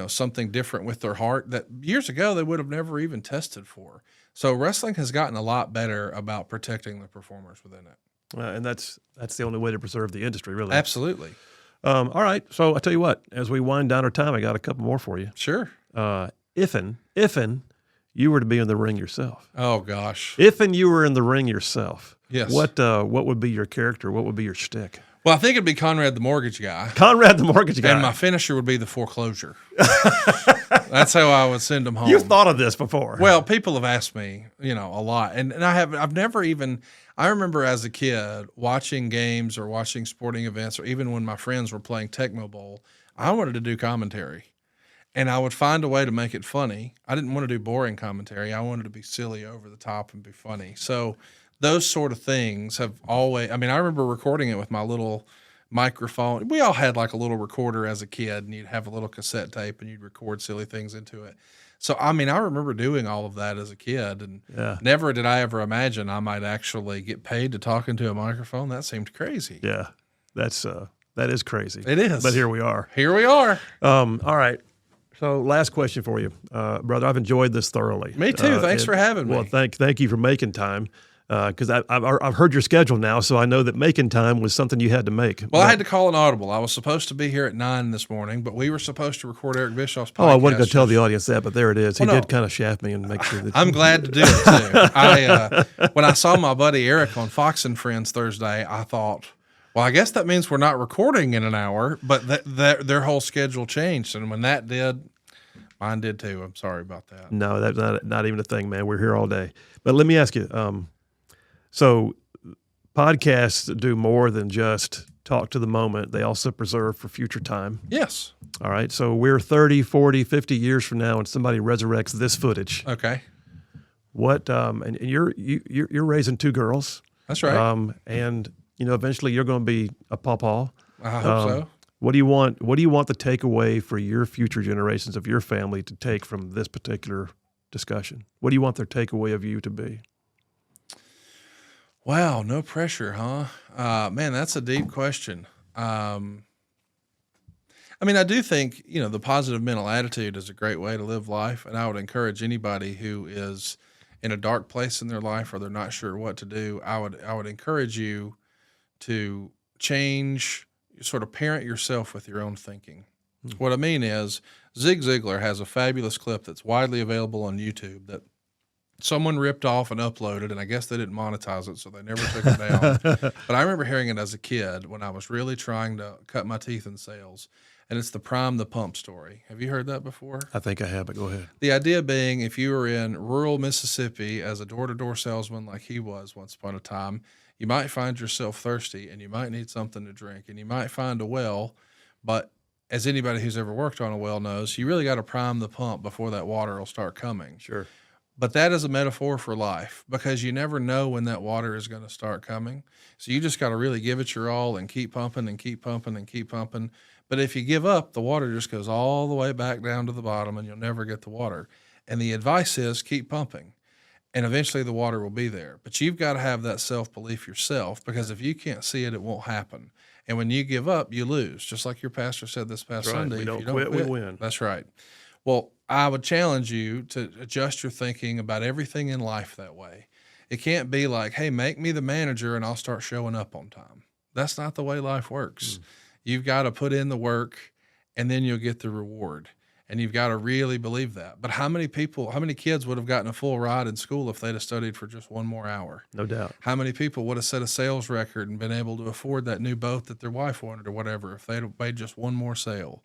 something different with their heart that years ago they would have never even tested for. So wrestling has gotten a lot better about protecting the performers within it. And that's the only way to preserve the industry, really. Absolutely. All right. So I tell you what, as we wind down our time, I got a couple more for you. Sure. If you were to be in the ring yourself. Oh gosh. If you were in the ring yourself. Yes. What would be your character? What would be your shtick? Well, I think it'd be Conrad the Mortgage Guy. Conrad the Mortgage Guy. And my finisher would be the foreclosure. That's how I would send them home. You've thought of this before. Well, people have asked me, a lot. And I've never even, I remember as a kid watching games or watching sporting events, or even when my friends were playing Tecmo Bowl, I wanted to do commentary. And I would find a way to make it funny. I didn't want to do boring commentary. I wanted to be silly, over the top, and be funny. So those sort of things have always, I remember recording it with my little microphone. We all had like a little recorder as a kid, and you'd have a little cassette tape, and you'd record silly things into it. So, I remember doing all of that as a kid, and never did I ever imagine I might actually get paid to talk into a microphone. That seemed crazy. Yeah, that is crazy. It is. But here we are. Here we are. All right. So last question for you, brother. I've enjoyed this thoroughly. Me too. Thanks for having me. Well, thank you for making time, because I've heard your schedule now, so I know that making time was something you had to make. Well, I had to call an audible. I was supposed to be here at 9 this morning, but we were supposed to record Eric Bischoff's podcast. Oh, I wasn't going to tell the audience that, but there it is. He did kind of shaft me and make sure that. I'm glad to do it too. When I saw my buddy Eric on Fox and Friends Thursday, I thought, well, I guess that means we're not recording in an hour, but their whole schedule changed. And when that did, mine did too. I'm sorry about that. No, that's not even a thing, man. We're here all day. But let me ask you, so podcasts do more than just talk to the moment. They also preserve for future time. Yes. All right. So we're 30, 40, 50 years from now and somebody resurrects this footage. Okay. What, and you're raising 2 girls. That's right. And eventually you're going to be a pawpaw. I hope so. What do you want the takeaway for your future generations of your family to take from this particular discussion? What do you want their takeaway of you to be? Wow, no pressure, huh? Man, that's a deep question. I do think, the positive mental attitude is a great way to live life, and I would encourage anybody who is in a dark place in their life or they're not sure what to do, I would encourage you to change, sort of parent yourself with your own thinking. What I mean is, Zig Ziglar has a fabulous clip that's widely available on YouTube that someone ripped off and uploaded, and I guess they didn't monetize it, so they never took it down. But I remember hearing it as a kid when I was really trying to cut my teeth in sales, and it's the Prime the Pump story. Have you heard that before? I think I have, but go ahead. The idea being, if you were in rural Mississippi as a door-to-door salesman like he was once upon a time, you might find yourself thirsty, and you might need something to drink, and you might find a well, but as anybody who's ever worked on a well knows, you really got to prime the pump before that water will start coming. Sure. But that is a metaphor for life because you never know when that water is going to start coming. So you just got to really give it your all and keep pumping and keep pumping and keep pumping. But if you give up, the water just goes all the way back down to the bottom and you'll never get the water. And the advice is keep pumping and eventually the water will be there. But you've got to have that self-belief yourself because if you can't see it, it won't happen. And when you give up, you lose. Just like your pastor said this past Sunday. We don't if you quit, we win. That's right. Well, I would challenge you to adjust your thinking about everything in life that way. It can't be like, hey, make me the manager and I'll start showing up on time. That's not the way life works. You've got to put in the work and then you'll get the reward. And you've got to really believe that. But how many kids would have gotten a full ride in school if they'd have studied for just one more hour? No doubt. How many people would have set a sales record and been able to afford that new boat that their wife wanted or whatever if they'd have made just one more sale?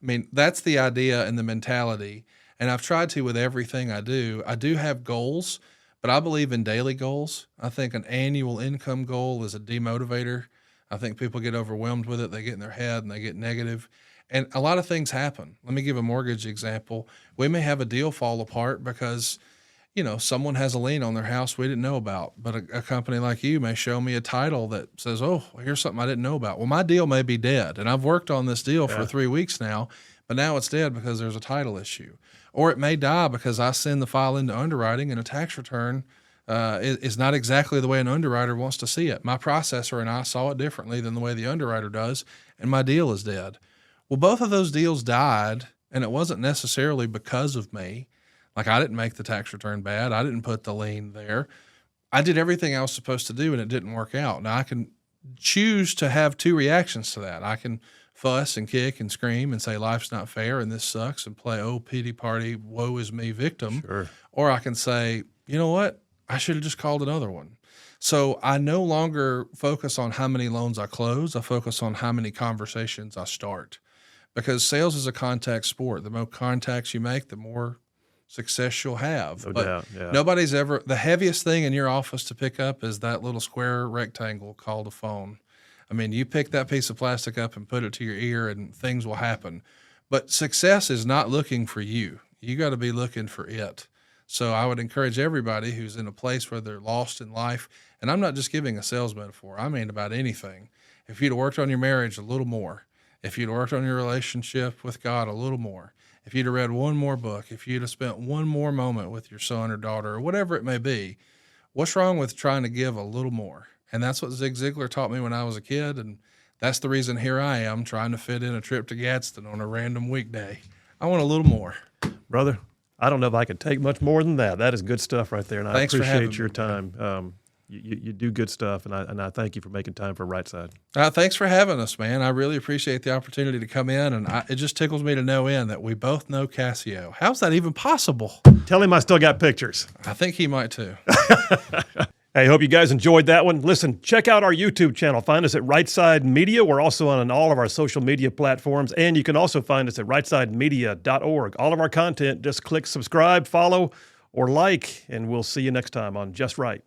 I mean, that's the idea and the mentality. And I've tried to with everything I do. I do have goals, but I believe in daily goals. I think an annual income goal is a demotivator. I think people get overwhelmed with it. They get in their head and they get negative. And a lot of things happen. Let me give a mortgage example. We may have a deal fall apart because, someone has a lien on their house we didn't know about. But a company like you may show me a title that says, oh, here's something I didn't know about. Well, my deal may be dead. And I've worked on this deal for 3 weeks now, but now it's dead because there's a title issue. Or it may die because I send the file into underwriting and a tax return is not exactly the way an underwriter wants to see it. My processor and I saw it differently than the way the underwriter does, and my deal is dead. Well, both of those deals died, and it wasn't necessarily because of me. Like I didn't make the tax return bad. I didn't put the lien there. I did everything I was supposed to do, and it didn't work out. Now, I can choose to have two reactions to that. I can fuss and kick and scream and say life's not fair and this sucks and play, oh, pity party, woe is me victim. Sure. Or I can say, you know what? I should have just called another one. So I no longer focus on how many loans I close. I focus on how many conversations I start. Because sales is a contact sport. The more contacts you make, the more success you'll have. No but doubt, yeah. Nobody's ever, the heaviest thing in your office to pick up is that little square rectangle called a phone. I mean, you pick that piece of plastic up and put it to your ear and things will happen. But success is not looking for you. You got to be looking for it. So I would encourage everybody who's in a place where they're lost in life, and I'm not just giving a sales metaphor, I mean about anything. If you'd worked on your marriage a little more, if you'd worked on your relationship with God a little more, if you'd have read one more book, if you'd have spent one more moment with your son or daughter or whatever it may be, what's wrong with trying to give a little more? And that's what Zig Ziglar taught me when I was a kid, and that's the reason here I am trying to fit in a trip to Gadsden on a random weekday. I want a little more. Brother, I don't know if I could take much more than that. That is good stuff right there, and Thanks I for having appreciate your me. time. You do good stuff, and I thank you for making time for Right Side. Thanks for having us, man. I really appreciate the opportunity to come in, and it just tickles me to no end that we both know Cassio. How's that even possible? Tell him I still got pictures. I think he might too. Hey, hope you guys enjoyed that one. Listen, check out our YouTube channel. Find us at Right Side Media. We're also on all of our social media platforms, and you can also find us at rightsidemedia.org. All of our content, just click subscribe, follow, or like, and we'll see you next time on Just Right.